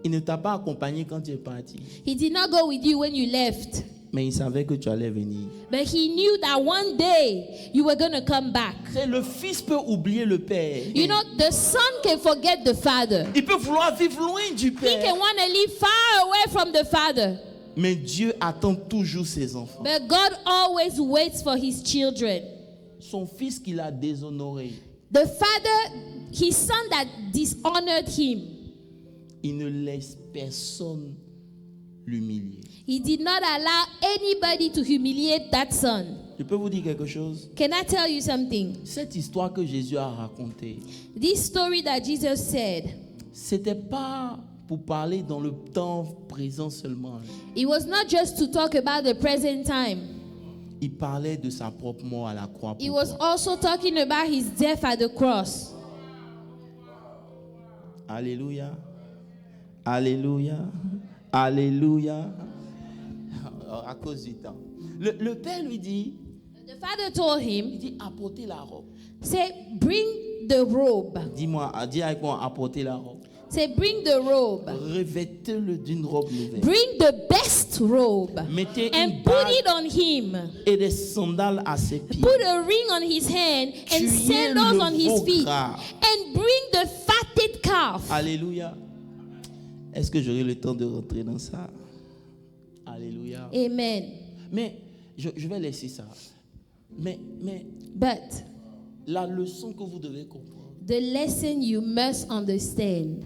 Il ne t'a pas accompagné quand tu es parti, He did not go with you when you left, mais il savait que tu allais venir. but he knew that one day you were going to come back. C'est le fils peut oublier le Père. You know, the son can forget the father. Il peut vouloir vivre loin du He Père. can want to live far away from the father. Mais Dieu attend toujours ses enfants. But God always waits for his children. Son fils qu'il a déshonoré, The father, his son that dishonored him, il ne laisse personne l'humilier. he did not allow anybody to humiliate that son. Je peux vous dire quelque chose? Can I tell you something? Cette histoire que Jésus a racontée, This story that Jesus said, c'était pas pour parler dans le temps présent seulement. it was not just to talk about the present time. Il parlait de sa propre mort à la croix. He pour was toi. also talking about his death at the cross. Alléluia. Alléluia. Alléluia. À cause du temps. Le Père lui dit, The father told il him, dit apportez la robe. say, bring the robe. Dis avec moi, apportez la robe. Say, bring the robe. Revêtez-le d'une robe nouvelle. Bring the best robe. Mettez une And put bague it on him. et des sandales à ses pieds. Put a ring on his hand and Tuez sandals le on his veau feet. gras. And bring the fatted calf. Alléluia. Est-ce que j'aurai le temps de rentrer dans ça? Alléluia. Amen. Mais je vais laisser ça. Mais But la leçon que vous devez comprendre. the lesson you must understand.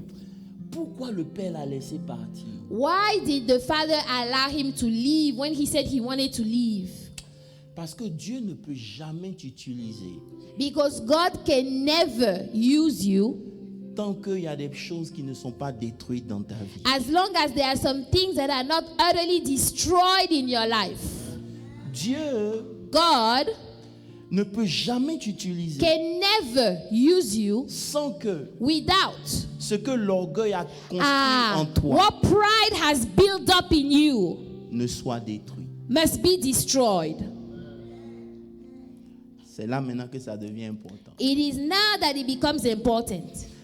Pourquoi le Père l'a laissé partir? Why did the father allow him to leave when he said he wanted to leave? Parce que Dieu ne peut jamais t'utiliser Because God can never use you tant qu'il y a des choses qui ne sont pas détruites dans ta vie. as long as there are some things that are not utterly destroyed in your life. Dieu God ne peut jamais t'utiliser can never use you sans que without ce que l'orgueil a construit en toi what pride has built up in you ne soit détruit. must be destroyed. C'est là maintenant que ça devient important. It is now that it becomes important.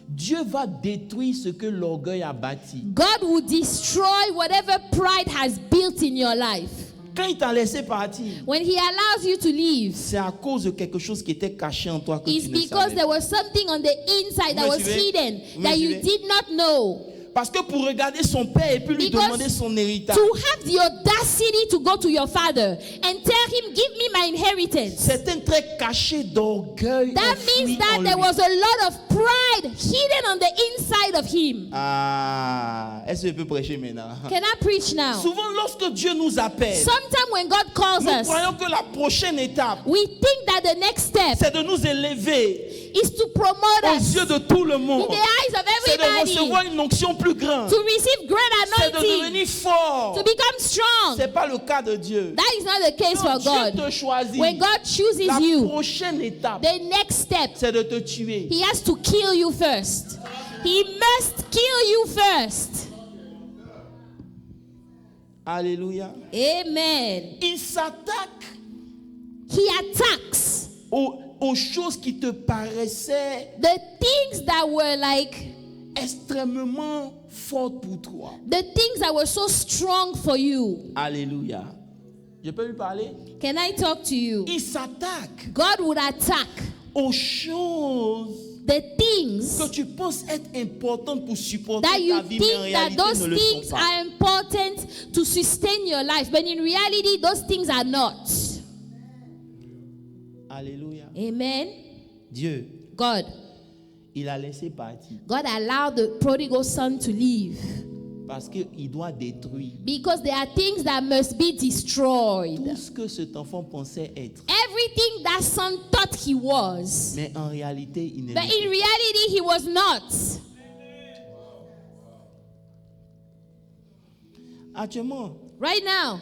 Dieu va détruire ce que l'orgueil a bâti. God will destroy whatever pride has built in your life. Quand il t'a laissé partir, When he allows you to leave, c'est à cause de quelque chose qui était caché en toi que it's tu ne because savais there pas. was something on the inside that Vous me was suivez? hidden Vous me that you suivez? did not know. Parce que pour regarder son père et puis lui Because demander son héritage, To have the audacity to go to your father and tell him, give me my inheritance. c'est un trait caché d'orgueil. That enfoui means en that lui. there was a lot of pride hidden on the inside of him. Ah, est-ce que je peux prêcher maintenant? Can I preach now? Souvent, lorsque Dieu nous appelle, Sometimes when God calls nous us, croyons que la prochaine étape, we think that the next step c'est de nous élever is to promote aux us yeux de tout le in monde. the eyes of C'est de everybody, recevoir une onction plus grande. to receive great C'est de anointing, devenir fort. to become strong. Ce n'est pas le cas de Dieu. That is not the case Quand for Dieu God. te choisit, When God chooses la you, prochaine étape, the next step, c'est de te tuer. He has to kill you first. He must kill you first. Alléluia. Amen. Il s'attaque He attacks aux choses qui te paraissaient the things that were like, extrêmement fortes pour toi. the things that were so strong for you. Alléluia. Je peux lui parler? Can I talk to you? Il s'attaque God would attack aux choses the things que tu penses être importantes pour supporter that you ta vie, mais en think that réalité those ne le things sont pas. are important to sustain your life, but in reality, those things are not. Alléluia. Amen. Dieu, God il a laissé partir allowed the prodigal son to leave parce qu'il doit détruire because there are things that must be destroyed. tout ce que cet enfant pensait être. Everything that son thought he was, Mais en réalité, il ne but in reality, he was not. Actuellement, Right now,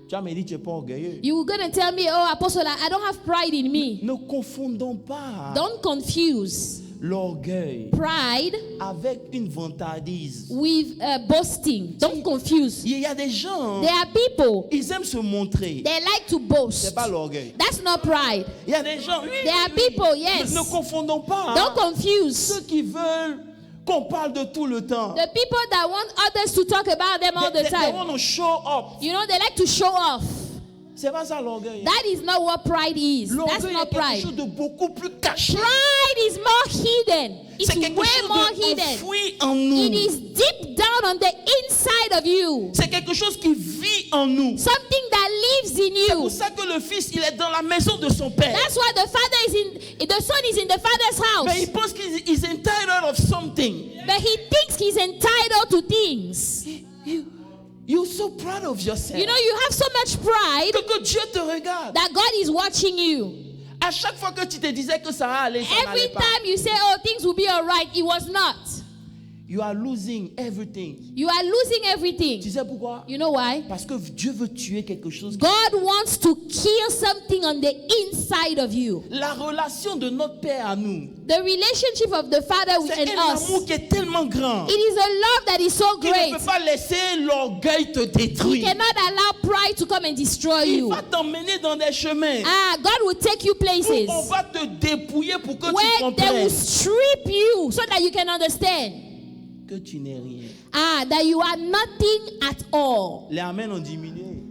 tu as me dit que tu n'es pas orgueilleux. you were going to tell me, oh, Apostle, I don't have pride in me. Ne confondons pas Don't confuse l'orgueil pride avec une vantardise. with boasting. Don't confuse. Il y a des gens, There are people, ils aiment se montrer. they like to boast. C'est pas l'orgueil. That's not pride. Il y a des gens, oui, There are oui, people, oui. yes. Ne confondons pas. Don't confuse. Ceux qui veulent qu'on parle de tout le temps. The people that want others to talk about them all the They time. want to show up. You know, they like to show off. C'est pas ça l'orgueil. That is not what pride is. That's L'orgueil est not quelque pride. chose de beaucoup plus caché. Pride is more hidden. It's C'est quelque way chose more de hidden. enfoui en nous. It is deep down on the inside of you. C'est quelque chose qui vit en nous. Something that lives in C'est pour you. ça que le fils, il est dans la maison de son père. That's why the son is in the father's Mais il house. pense qu'il is entitled of something. But he thinks he's entitled to things. You're so proud of yourself. You know, you have so much pride Que Dieu te regarde. that God is watching you. À chaque fois que tu te disais que ça allait, ça Every n'allait pas. time you say, oh, things will be all right, it was not. You are losing everything. You are losing Tu everything. sais pourquoi? You know why? Parce que Dieu veut tuer quelque chose. God wants to kill something on the inside of you. La relation de notre Père à nous, The relationship of the Father c'est and un us. amour qui est tellement grand It is a love that is so qu'il great. ne peut pas laisser l'orgueil te He détruire. cannot allow pride to come and destroy Il you. va t'emmener dans des chemins God will take you où places on va te dépouiller pour que tu where they will comprennes. strip you so that you can understand. que tu n'es rien. That you are nothing at all. Les amens ont diminué.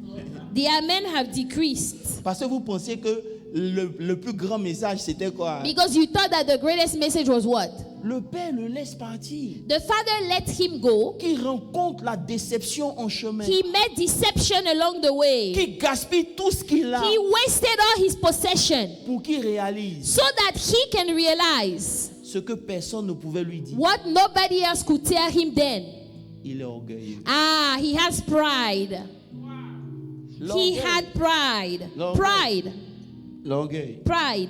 The amen have decreased. Parce que vous pensiez que le plus grand message, c'était quoi? Because you thought that the greatest message was what? Le Père le laisse partir. The Father let him go. Qui rencontre la déception en chemin. He met deception along the way. Qui gaspille tout ce qu'il a. He wasted all his possession. Pour qu'il réalise. So that he can realize. Ce que personne ne pouvait lui dire. What nobody else could tell him then. Il est orgueilleux. He has pride. He had pride. Pride. L'orgueil. Pride.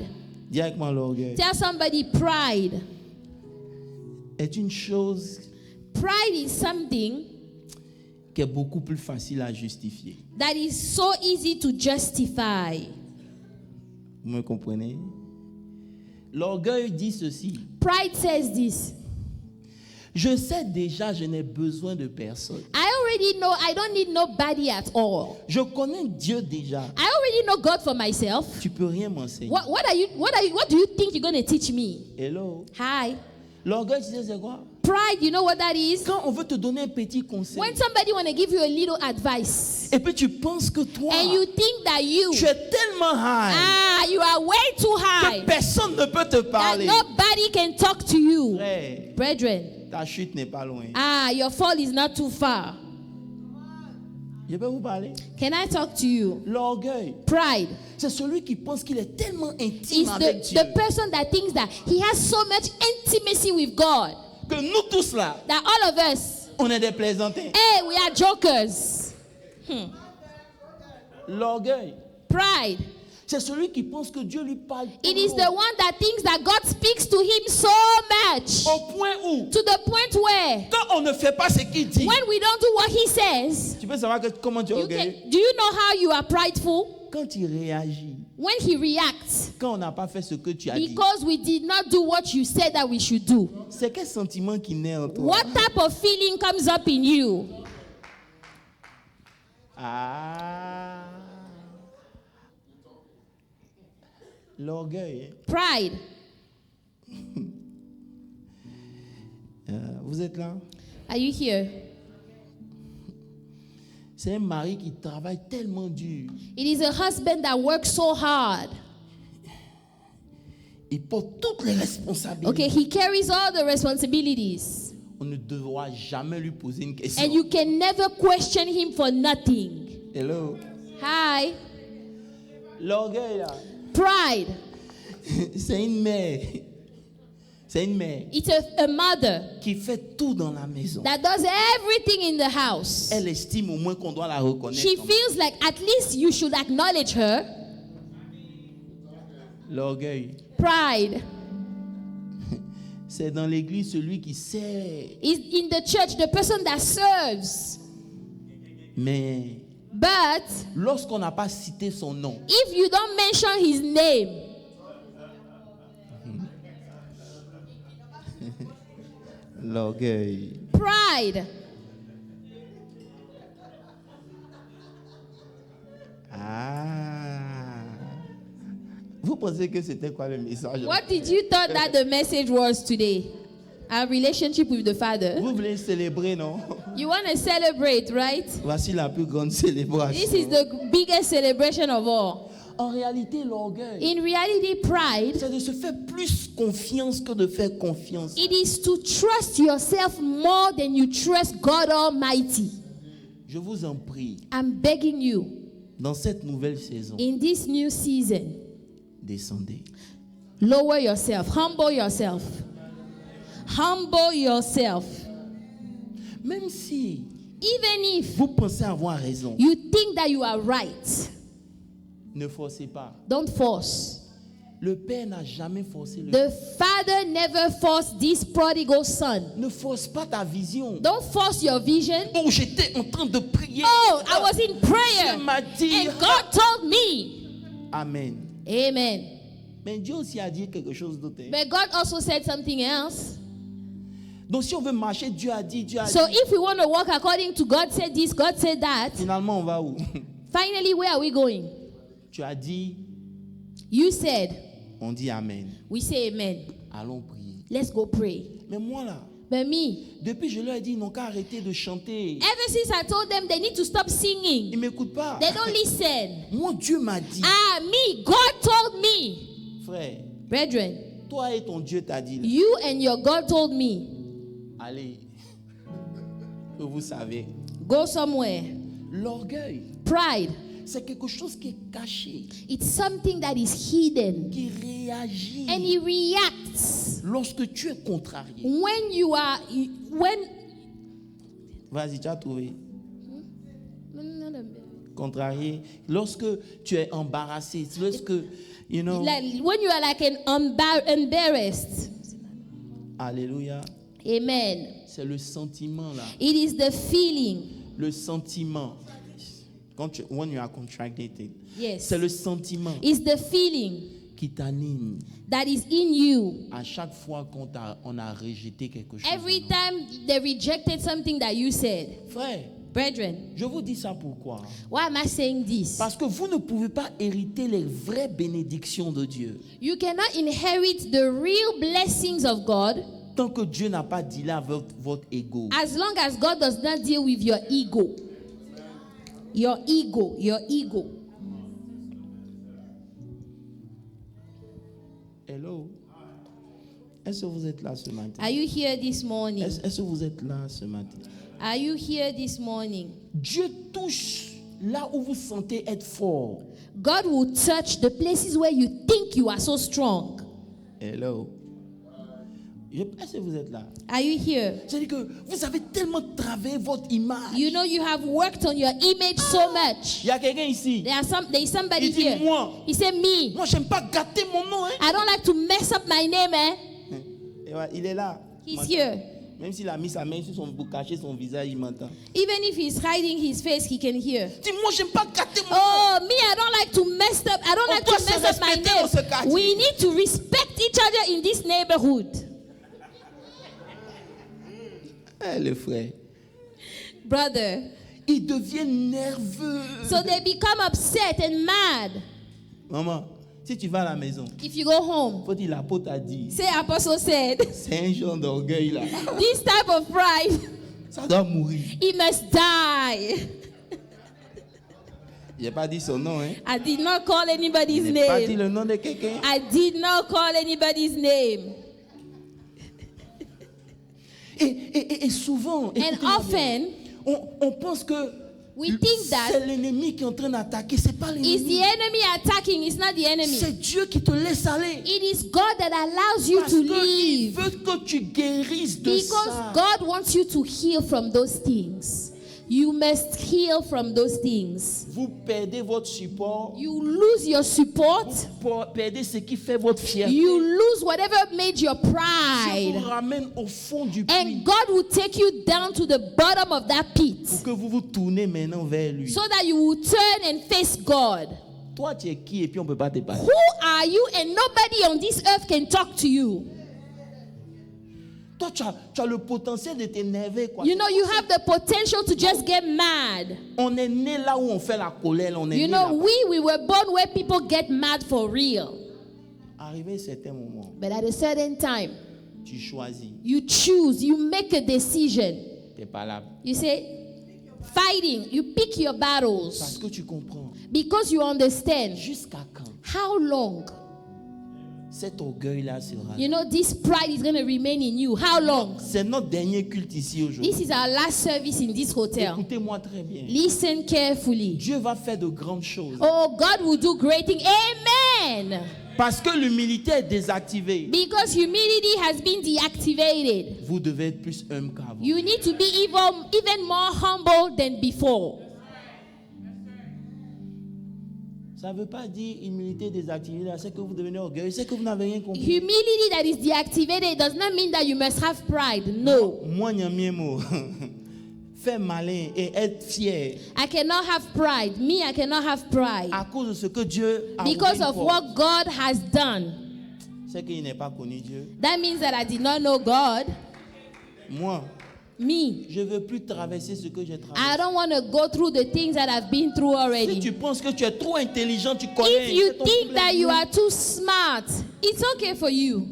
Dis avec moi l'orgueil. Tell somebody pride. Est une chose. Pride is something qui est beaucoup plus facile à justifier. That is so easy to justify. Vous me comprenez? L'orgueil dit ceci. Pride says this. Je sais déjà, je n'ai besoin de personne. I already know I don't need nobody at all. Je connais Dieu déjà. I already know God for myself. Tu peux rien m'enseigner. What do you think you're going to teach me? Hello. Hi. L'orgueil, tu sais c'est quoi? Pride, you know what that is? Quand on veut te donner un petit conseil. When somebody want to give you a little advice. Et puis tu penses que toi, and you think that tu es tellement high. You are way too high. Que personne ne peut te parler. That nobody can talk to you. Frère, brethren, ta chute n'est pas loin. Your fall is not too far. Je peux vous parler? Can I talk to you? L'orgueil. Pride. C'est celui qui pense qu'il est tellement intime is avec Dieu. The person that thinks that he has so much intimacy with God. Que nous tous là. That all of us. On est des plaisantins. Hey, we are jokers. L'orgueil. Pride. C'est celui qui pense que Dieu lui parle. It is the one that thinks that God speaks to him so much. Au point où. To the point where. Quand on ne fait pas ce qu'il dit. When we don't do what he says. Tu peux savoir comment tu es orgueilleux. Do you know how you are prideful? Quand il réagit. When he reacts. Quand on n'a pas fait ce que tu as dit. Because we did not do what you said that we should do. C'est quel sentiment qui naît en toi? What type of feeling comes up in you? L'orgueil. Pride. Vous êtes là? Are you here? C'est un mari qui travaille tellement dur. It is a husband that works so hard. Il porte toutes les responsabilités. Okay, he carries all the responsibilities. On ne devra jamais lui poser une question. And you can never question him for nothing. Hello. Hi. L'orgueil là. Pride. C'est une mère. C'est une mère. It's a mother. Qui fait tout dans la maison. That does everything in the house. Elle estime au moins qu'on doit la reconnaître. She feels like at least you should acknowledge her. L'orgueil. Pride. C'est dans l'église celui qui sert. Is in the church the person that serves. Mais but lorsqu'on n'a pas cité son nom, if you don't mention his name, l'orgueil. Pride. Vous pensez que c'était quoi le message? What did you thought that the message was today? Our relationship with the Father. Vous voulez célébrer, non? You want to celebrate, right? Voici la plus grande célébration. This is the biggest celebration of all. En réalité, l'orgueil. In reality, pride. C'est de se faire plus confiance que de faire confiance. It is to trust yourself more than you trust God Almighty. Je vous en prie. I'm begging you. Dans cette nouvelle saison. In this new season. Descendez. Lower yourself. Humble yourself. Humble yourself. Même si. Even if. Vous pensez avoir raison. You think that you are right. Ne forcez pas. Don't force. Le Père n'a jamais forcé le The Father never forced this prodigal son. Ne force pas ta vision. Don't force your vision. Oh, j'étais en train de prier. Oh, I was in prayer. Dieu m'a dit. And God told me. Amen. Amen. Mais Dieu aussi a dit quelque chose d'autre. But God also said something else. Donc si on veut marcher, Dieu a dit, Dieu a so dit. If we want to walk according to God said this, God said that. Finalement, on va où? Finally, where are we going? Tu as dit. You said. On dit Amen. We say Amen. Allons prier. Let's go pray. Mais moi là. But me, Depuis, je leur ai dit, ils n'ont qu'à arrêter de chanter. ever since I told them they need to stop Ils singing, ne m'écoutent pas. they don't listen. Mon Dieu m'a dit, Me, God told me. frère, Brethren, toi et ton Dieu t'a dit, là, you and your God told me, allez, vous savez, go somewhere. l'orgueil, Pride, c'est quelque chose qui est caché, it's something that is hidden. qui réagit And it reacts lorsque tu es contrarié. when you are, when, Vas-y, tu as trouvé. Contrarié. Lorsque tu es embarrassé, lorsque, like, when you are like an embarrassed. Alléluia. Amen. C'est le sentiment là. It is the feeling. Le sentiment. When you are contracted, Yes. c'est le sentiment It's the feeling qui t'anime. that is in you. À chaque fois on a rejeté quelque chose. Every time they rejected something that you said. Frère, Brethren, je vous dis ça pourquoi? why am I saying this? Parce que vous ne pouvez pas hériter les vraies bénédictions de Dieu You cannot inherit the real blessings of God tant que Dieu n'a pas dealé avec votre ego. as long as God does not deal with your ego. Your ego, your ego. Hello. Est-ce que vous êtes là ce matin? Are you here this morning? Est-ce que vous êtes là ce matin? Are you here this morning? Dieu touche là où vous sentez être fort. God will touch the places where you think you are so strong. Hello. Est-ce que vous êtes là? Are you here? C'est-à-dire que vous avez tellement travaillé votre image. You know you have worked on your image so much. Il y a quelqu'un ici. There is somebody Il dit, here. moi. He said, me. Moi, j'aime pas gâter mon nom. Hein? I don't like to mess up my name, eh? Et voilà, il est là. He's M'entend. here. Même s'il a mis sa main sur pour cacher son visage, il m'entend. Even if he's hiding his face, he can hear. Dis, moi, j'aime pas gâter mon nom. Oh, me, I don't like to mess up. I don't On like doit to se mess up my respecter dans ce name. quartier. We need to respect each other in this neighborhood. Le frère. Brother. Il devient nerveux. So they become upset and mad. Maman, si tu vas à la maison, If you go home, faut dire l'apôtre a dit. say Apostle said, C'est un genre d'orgueil là. this type of pride, Ça doit mourir. he must die. J'ai pas dit son nom, hein. I did not call anybody's J'ai pas dit name. le nom de quelqu'un. I did not call anybody's name. Et souvent, And écoutez-moi often, bien, on pense que we think that c'est l'ennemi qui est en train d'attaquer. C'est pas it's the l'ennemi. enemy attacking, it's not the enemy. C'est Dieu qui te laisse aller. It is God that allows you Parce to qu'il live. veut que tu guérisses de Because ça. God wants you to heal from those things. You must heal from those things. Vous perdez votre support. You lose your support. Vous perdez ce qui fait votre fierté. You lose whatever made your Dieu pride. vous ramène au fond du puits And God will take you down to the bottom of that pit pour que vous vous tournez maintenant vers lui. so that you will turn and face God. Toi, tu es qui et puis on ne peut pas te parler. Who are you? And nobody on this earth can talk to you. Toi, tu as le potentiel de t'énerver. Quoi. You know, you have the potential to just get mad. On est né là où on fait la colère. On est You né là. know, we were born where people get mad for real. Arrivé à un certain moment, But at a certain time, tu choisis. you choose, you make a decision. Tu n'es pas là. You say, fighting, you pick your Parce battles que tu comprends. because you understand Jusqu'à quand how long, cet orgueil-là sera. you know, this pride is going to remain in you. How long? C'est notre dernier culte ici aujourd'hui. This is our last service in this hotel. Écoutez-moi très bien. Listen carefully. Dieu va faire de grandes choses. Oh, God will do great things. Amen. Parce que l'humilité est désactivée. Because humility has been deactivated. Vous devez être plus humble qu'avant. You need to be even more humble than before. Ça ne veut pas dire humilité désactivée. C'est que vous devenez orgueilleux. C'est que vous n'avez rien compris. Humility that is deactivated does not mean that you must have pride. No. Moi, Nyamiemo, faire malin et être fier I cannot have pride. Me, I cannot have pride. à cause de ce que Dieu a Because ouvert of une what porte. God has done. C'est qu'il n'est pas connu Dieu. That means that I did not know God. Moi, Me. je ne veux plus traverser ce que j'ai I traversé. don't want to go through the things that I've been through Si already. tu penses que tu es trop intelligent, tu connais. If you c'est ton think problème. that you are too smart, it's okay for you.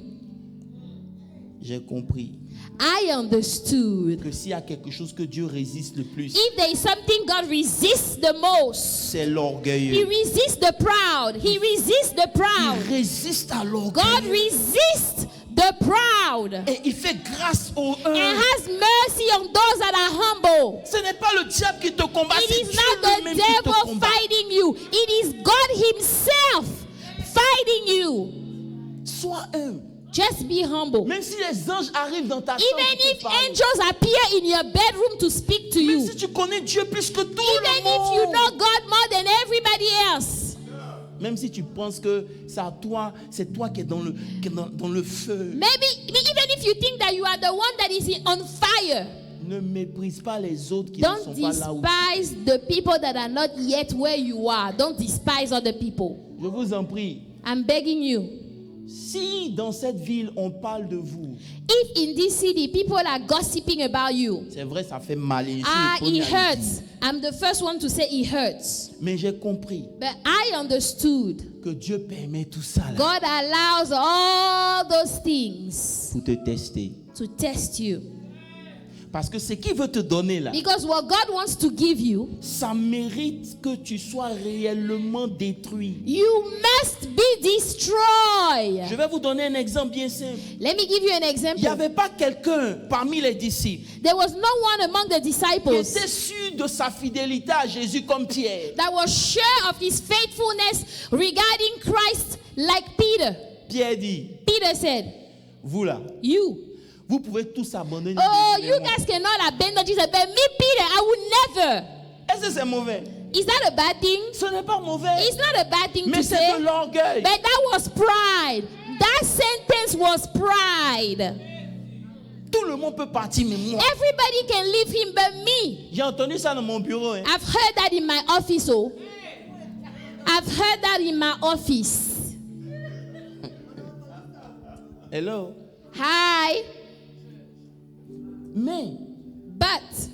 J'ai compris I understood. que s'il y a quelque chose que Dieu résiste le plus, If there is something God resists the most, c'est He l'orgueilleux. resists the proud. He resists the proud. Il résiste à God l'orgueil. resists the proud Et il fait grâce aux and humbles. has mercy on those that are humble. Ce n'est pas le diable qui te combat, It c'est is Dieu not the lui-même qui te devil combat. fighting you. It is God Himself fighting you. Sois humble. Just be humble. Même si les anges arrivent dans ta chambre, Even pour te if parler. angels appear in your bedroom to speak to Même you, si tu connais Dieu plus que tout even le if you monde. know God more than everybody else, Même si tu penses que c'est toi qui es dans le feu. maybe even if you think that you are the one that is on fire, Ne méprise pas les autres qui ne don't sont pas là où. despise the people that are not yet where you are. Don't despise other people. Je vous en prie. I'm begging you. Si dans cette ville on parle de vous, If in this city people are gossiping about you, c'est vrai, ça fait mal. Et je suis le it premier à le dire. hurts. I'm the first one to say it hurts. Mais j'ai compris But I understood que Dieu permet tout ça là God allows all those things pour te tester. to test you. Parce que ce qu'il veut te donner là, Because what God wants to give you, ça mérite que tu sois réellement détruit. you must be destroyed. Je vais vous donner un exemple bien simple. Let me give you an Il n'y example. avait pas quelqu'un parmi les disciples There was no one among the qui disciples était sûr de sa fidélité à Jésus comme Pierre. that was sure of his faithfulness regarding Christ like Peter. Pierre dit, Peter said, vous là, you. vous pouvez tous abandonner. Oh, Jésus, you mais moi. guys cannot abandon Jesus. But me, Peter, I will never. Est-ce que c'est mauvais? Is that a bad thing? Ce n'est pas mauvais. It's not a bad thing Mais to c'est say. de l'orgueil. But that was pride. That sentence was pride. Tout le monde peut partir, mais moi. Everybody can leave him but me. J'ai entendu ça dans mon bureau. Hein. I've heard that in my office. Oh, I've heard that in my office. Hello. Hi. Mais But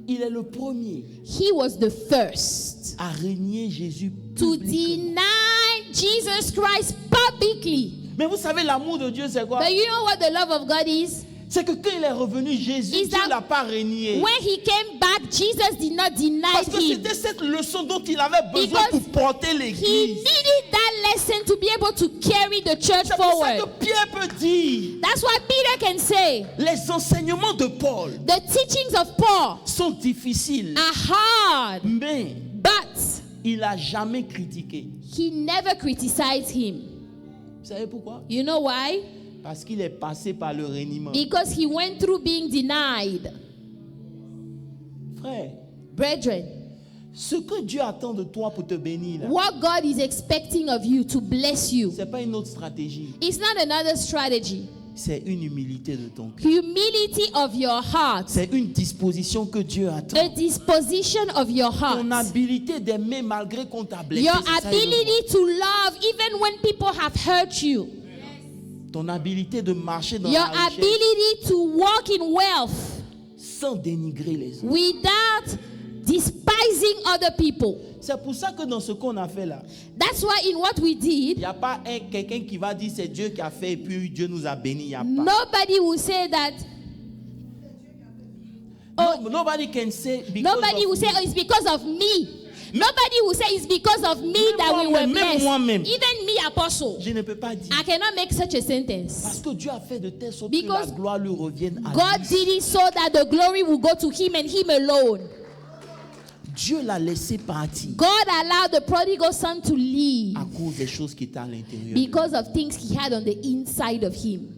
il est le premier he was the first à régner Jésus to publiquement. deny Jesus Christ publicly. Mais vous savez, l'amour de Dieu, c'est quoi? But you know what the love of God is? C'est que quand il est revenu, Jésus, Is Dieu that ne l'a pas régné. When he came back, Jesus did not deny Parce que him. c'était cette leçon dont il avait besoin Because pour porter He l'église. needed that lesson to be able to carry the church C'est pour ça forward. que Pierre peut dire, That's why Peter can say, les enseignements de Paul the teachings of Paul sont difficiles, are hard, mais but il n'a jamais critiqué. he never criticized him. Vous savez pourquoi? You know why? Parce qu'il est passé par le reniement. Because he went through being denied. Frère, Brethren, ce que Dieu attend de toi pour te bénir, là, what God is expecting of you to bless you, c'est pas une autre stratégie. it's not another strategy. C'est une humilité de ton cœur. Humility of your heart, C'est une disposition que Dieu attend. a disposition of your heart. Ton habilité d'aimer malgré qu'on t'a blessé. Your c'est ça, il veut voir. ability to love even when people have hurt you. Ton habilité de marcher dans Your la richesse ability to walk in wealth sans dénigrer les autres. without despising other people. C'est pour ça que dans ce qu'on a fait là, That's why in what we il did, n'y a pas quelqu'un qui va dire c'est Dieu qui a fait et puis Dieu nous a bénis. Il n'y a pas. nobody will say that. No, nobody can say because Nobody of will say, me. oh, it's because of me. Nobody will say it's because of me Même that we were moi-même, même moi-même. blessed. Even me, apostle. Je ne peux pas dire. I cannot make such a sentence. Parce que Dieu a fait de telle sorte Because que la gloire lui revienne à God lui. did it so that the glory will go to him and him alone. Dieu l'a laissé partir God allowed the prodigal son to leave à cause des choses qui étaient à l'intérieur. because of things he had on the inside of him.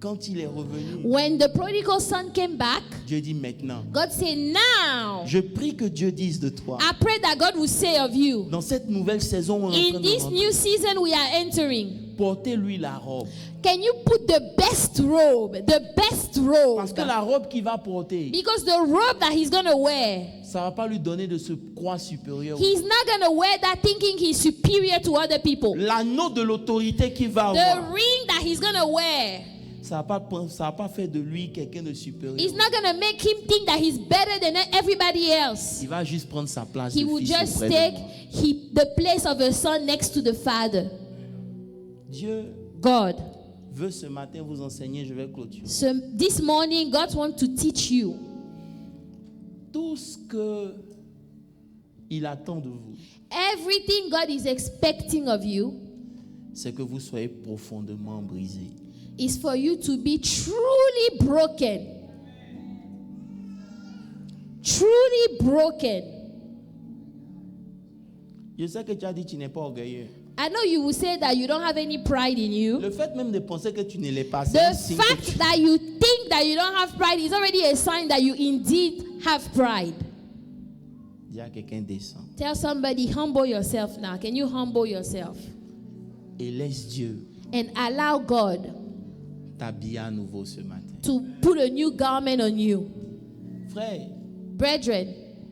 Quand il est revenu, When the prodigal son came back, Dieu dit maintenant, God said, now, je prie que Dieu dise de toi, I pray that God will say of you, dans cette nouvelle saison où on est en train in de this rentrer, new season we are entering, portez-lui la robe. can you put the best robe, Parce que la robe qu'il va porter, because the robe that he's going to wear, ça ne va pas lui donner de se croire supérieur. he's not going to wear that thinking he's superior to other people. L'anneau de l'autorité qu'il va The avoir, ring that he's going to wear, ça va pas faire de lui quelqu'un de supérieur. it's not going to make him think that he's better than everybody else. Il va juste prendre sa place He de will fils just auprès de take moi. the place of a son next to the father. Dieu God veut ce matin vous enseigner, je vais clôturer. So this morning, God wants to teach you Tout ce que il attend de vous, everything God is expecting of you c'est que vous soyez profondément brisés. is for you to be truly broken. Truly broken. Je sais que tu as dit que tu n'es pas orgueilleux. I know you will say that you don't have any pride in you. Le fait même de penser que tu ne l'es pas, c'est un The signe que fact that you think that you don't have pride is already a sign that you indeed have pride. dis à quelqu'un descend Tell somebody, humble yourself now. Can you humble yourself? et laisse Dieu And allow God t'habiller à nouveau ce matin. to put a new garment on you. Frère, Brethren,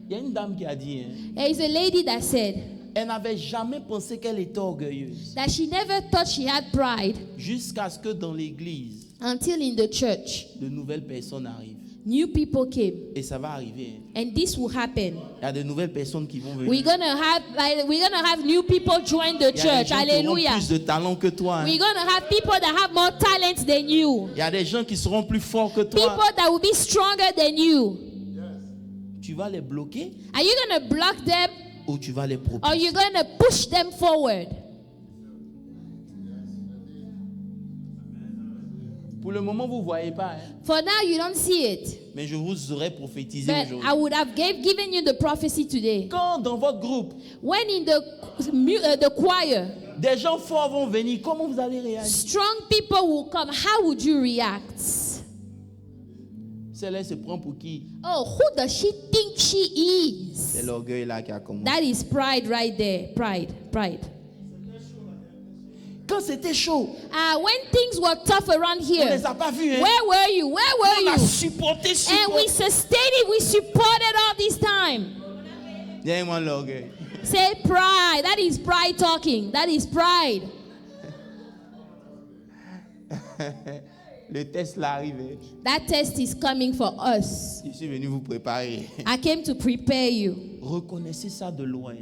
il y a une dame qui a dit, there is a lady that said elle n'avait jamais pensé qu'elle était orgueilleuse that she never thought she had pride jusqu'à ce que dans l'église, until in the church, de nouvelles personnes arrivent. new people came. Et ça va arriver. And this will happen. Il y a de nouvelles personnes qui vont venir. We're gonna have new people join the Il y a des church. gens qui auront Hallelujah. plus de talent que toi. We're gonna have people that have more talent than you. Il y a des gens qui seront plus forts que toi. People that will be stronger than you. Tu vas les bloquer Are you gonna block them ou tu vas les or propulser? you're gonna push them forward? Pour le moment, vous ne voyez pas. For now, you don't see it. Mais je vous aurais prophétisé But aujourd'hui. I would have given you the prophecy today. Quand dans votre groupe, When in the choir, des gens forts vont venir, comment vous allez réagir? strong people will come. How would you react? Celle-là se prend pour qui? Oh, who does she think she C'est is? l'orgueil là qui a commencé. That is pride right there. Pride. Quand c'était chaud, When things were tough around on ne here, les a pas vus. Hein? where were you? Where On were a you? supporté, And we sustained it. We supported all this time. Dis-moi l'orgueil. Say pride. That is pride talking. That is pride. Le test là arrive. Hein? That test is coming for us. Je suis venu vous préparer. I came to prepare you. Reconnaissez ça de loin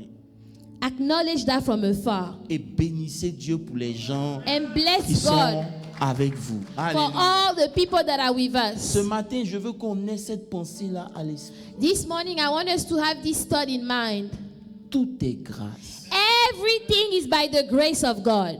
Acknowledge that from afar. et bénissez Dieu pour les gens And qui bless sont God avec vous. for Alléluia. all the people that are with Ce us. matin, je veux qu'on ait cette pensée-là à l'esprit. This morning, I want us to have this thought in mind. Tout est grâce. Everything is by the grace of God.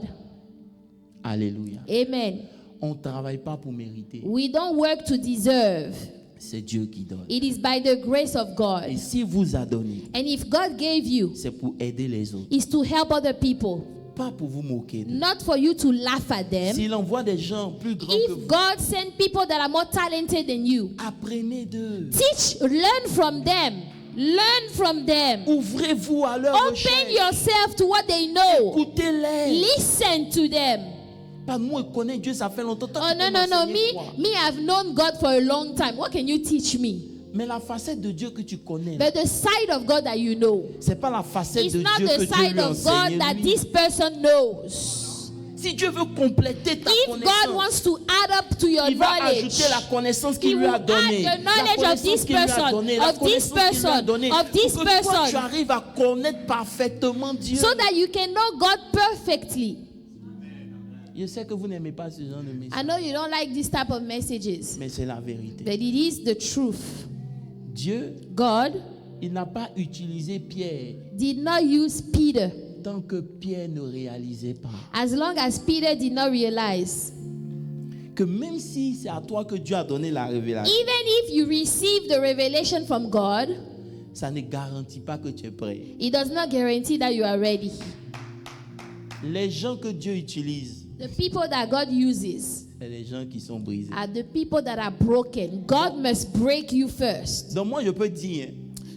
Alléluia. Amen. On ne travaille pas pour mériter. We don't work to deserve. C'est Dieu qui donne. It is by the grace of Et God. s'il vous a donné, And if God gave you, c'est pour aider les autres. it's to help other people, Pas pour vous moquer d'eux. not for you to laugh at them. S'il envoie des gens plus grands que If vous, God sent people that are more talented than you, apprenez d'eux. learn from them. Learn from them. Ouvrez-vous à leur Open recherche. yourself to what they know. Écoutez-les. Listen to them. Pas nous, on connaît Dieu, ça fait longtemps. Toi, Oh, tu no, peux no, no. m'enseigner quoi? Me, I've known God for a long time. What can you teach me? Mais la facette de Dieu que tu connais, But the side of God that you know, c'est pas la facette it's de not Dieu que the Dieu side lui a of God enseigné. that lui. this person knows. Si Dieu veut compléter ta If God connaissance, wants to add up to your il va knowledge, ajouter la connaissance He qu'il lui will a donnée. add the knowledge of this person, of this person, of this Pour que toi, tu person, arrives à connaître parfaitement Dieu. so that you can know God perfectly. Je sais que vous n'aimez pas ce genre de message, I know you don't like this type of messages, mais c'est la vérité. but it is the truth. Dieu, God il n'a pas utilisé Pierre did not use Peter tant que Pierre ne réalisait pas as long as Peter did not realize. que même si c'est à toi que Dieu a donné la révélation, Even if you receive the revelation from God, ça ne garantit pas que tu es prêt. it does not guarantee that you are ready. Les gens que Dieu utilise, The people that God uses c'est les gens qui sont brisés. are the people that are broken. God must break you first. Donc moi je peux dire,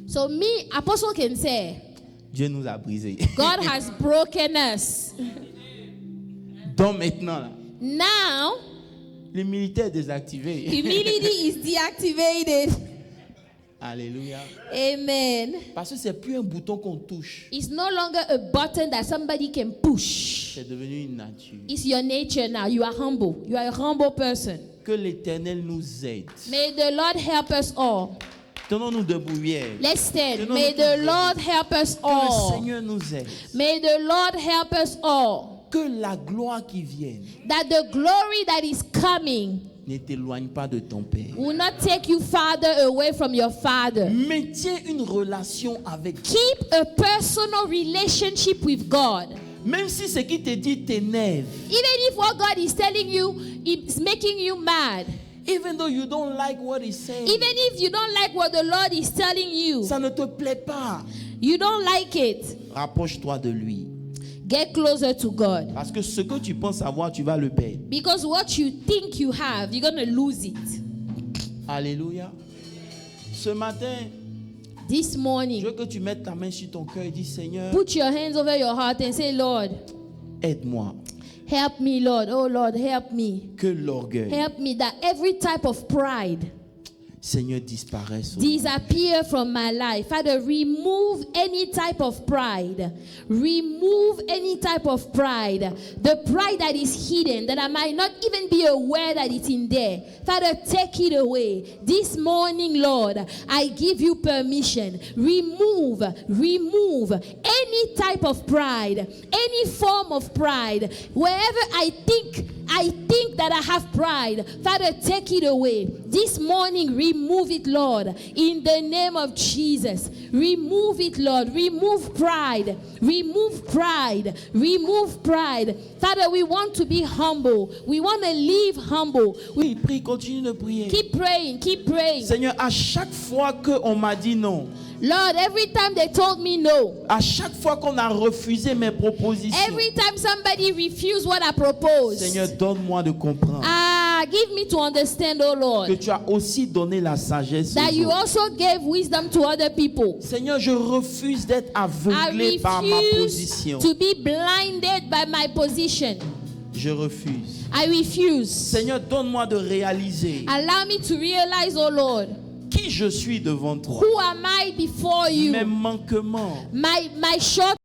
So me, Apostle can say, Dieu nous a brisés. God has broken us. Donc maintenant, là, Now, les militaires désactivés. humility is deactivated. Alléluia. Amen. Parce que c'est plus un bouton qu'on touche. It's no longer a button that somebody can push. C'est devenu une nature. It's your nature now. You are humble. You are a humble person. Que l'Éternel nous aide. May the Lord help us all. Tenons-nous debout hier. Let's stand. Que May the Lord help us Que le all. Seigneur nous aide. May the Lord help us all. que la gloire qui vient that the glory that is coming ne t'éloigne pas de ton Père. will not take you farther away from your Father. Maintiens une relation avec Dieu. Keep a personal relationship with God. Même si ce qui te dit t'énerve, Even if what God is telling you is making you mad, even though you don't like what he's saying, even if you don't like what the Lord is telling you, ça ne te plaît pas, you don't like it, rapproche-toi de lui. get closer to God. Parce que ce que tu penses avoir, tu vas le perdre. Because what you think you have, you're going to lose it. Alléluia. Ce matin, This je morning, veux que tu mettes ta main sur ton cœur et dis, Seigneur, put your hands over your heart and say, Lord, aide-moi. help me, Lord. Oh, Lord, help me. Que l'orgueil, Help me that every type of pride Seigneur, disparaisse. disappear from my life. Father, remove any type of pride. Remove any type of pride. The pride that is hidden, that I might not even be aware that it's in there. Father, take it away. This morning, Lord, I give you permission. Remove any type of pride, any form of pride. Wherever I think that I have pride, Father, take it away. This morning, remove it, Lord, in the name of Jesus. Remove it, Lord. Remove pride. Remove pride. Remove pride. Father, we want to be humble. We want to live humble. Oui, prie, continue de prier. Keep praying. Keep praying. Seigneur, à chaque fois qu'on m'a dit non, Lord, every time they told me no, à chaque fois qu'on a refusé mes propositions, every time somebody refused what I proposed, Seigneur, donne-moi de comprendre give me to understand, oh que Lord, tu as aussi donné la sagesse that aux you autres. also gave wisdom to other people. Seigneur, je refuse d'être I aveuglé par ma refuse position. to be blinded by my position. Je refuse. I refuse. Seigneur, donne-moi de réaliser Allow me to realize, oh Lord, qui je suis devant toi. who am I before you? Mes manquements, My short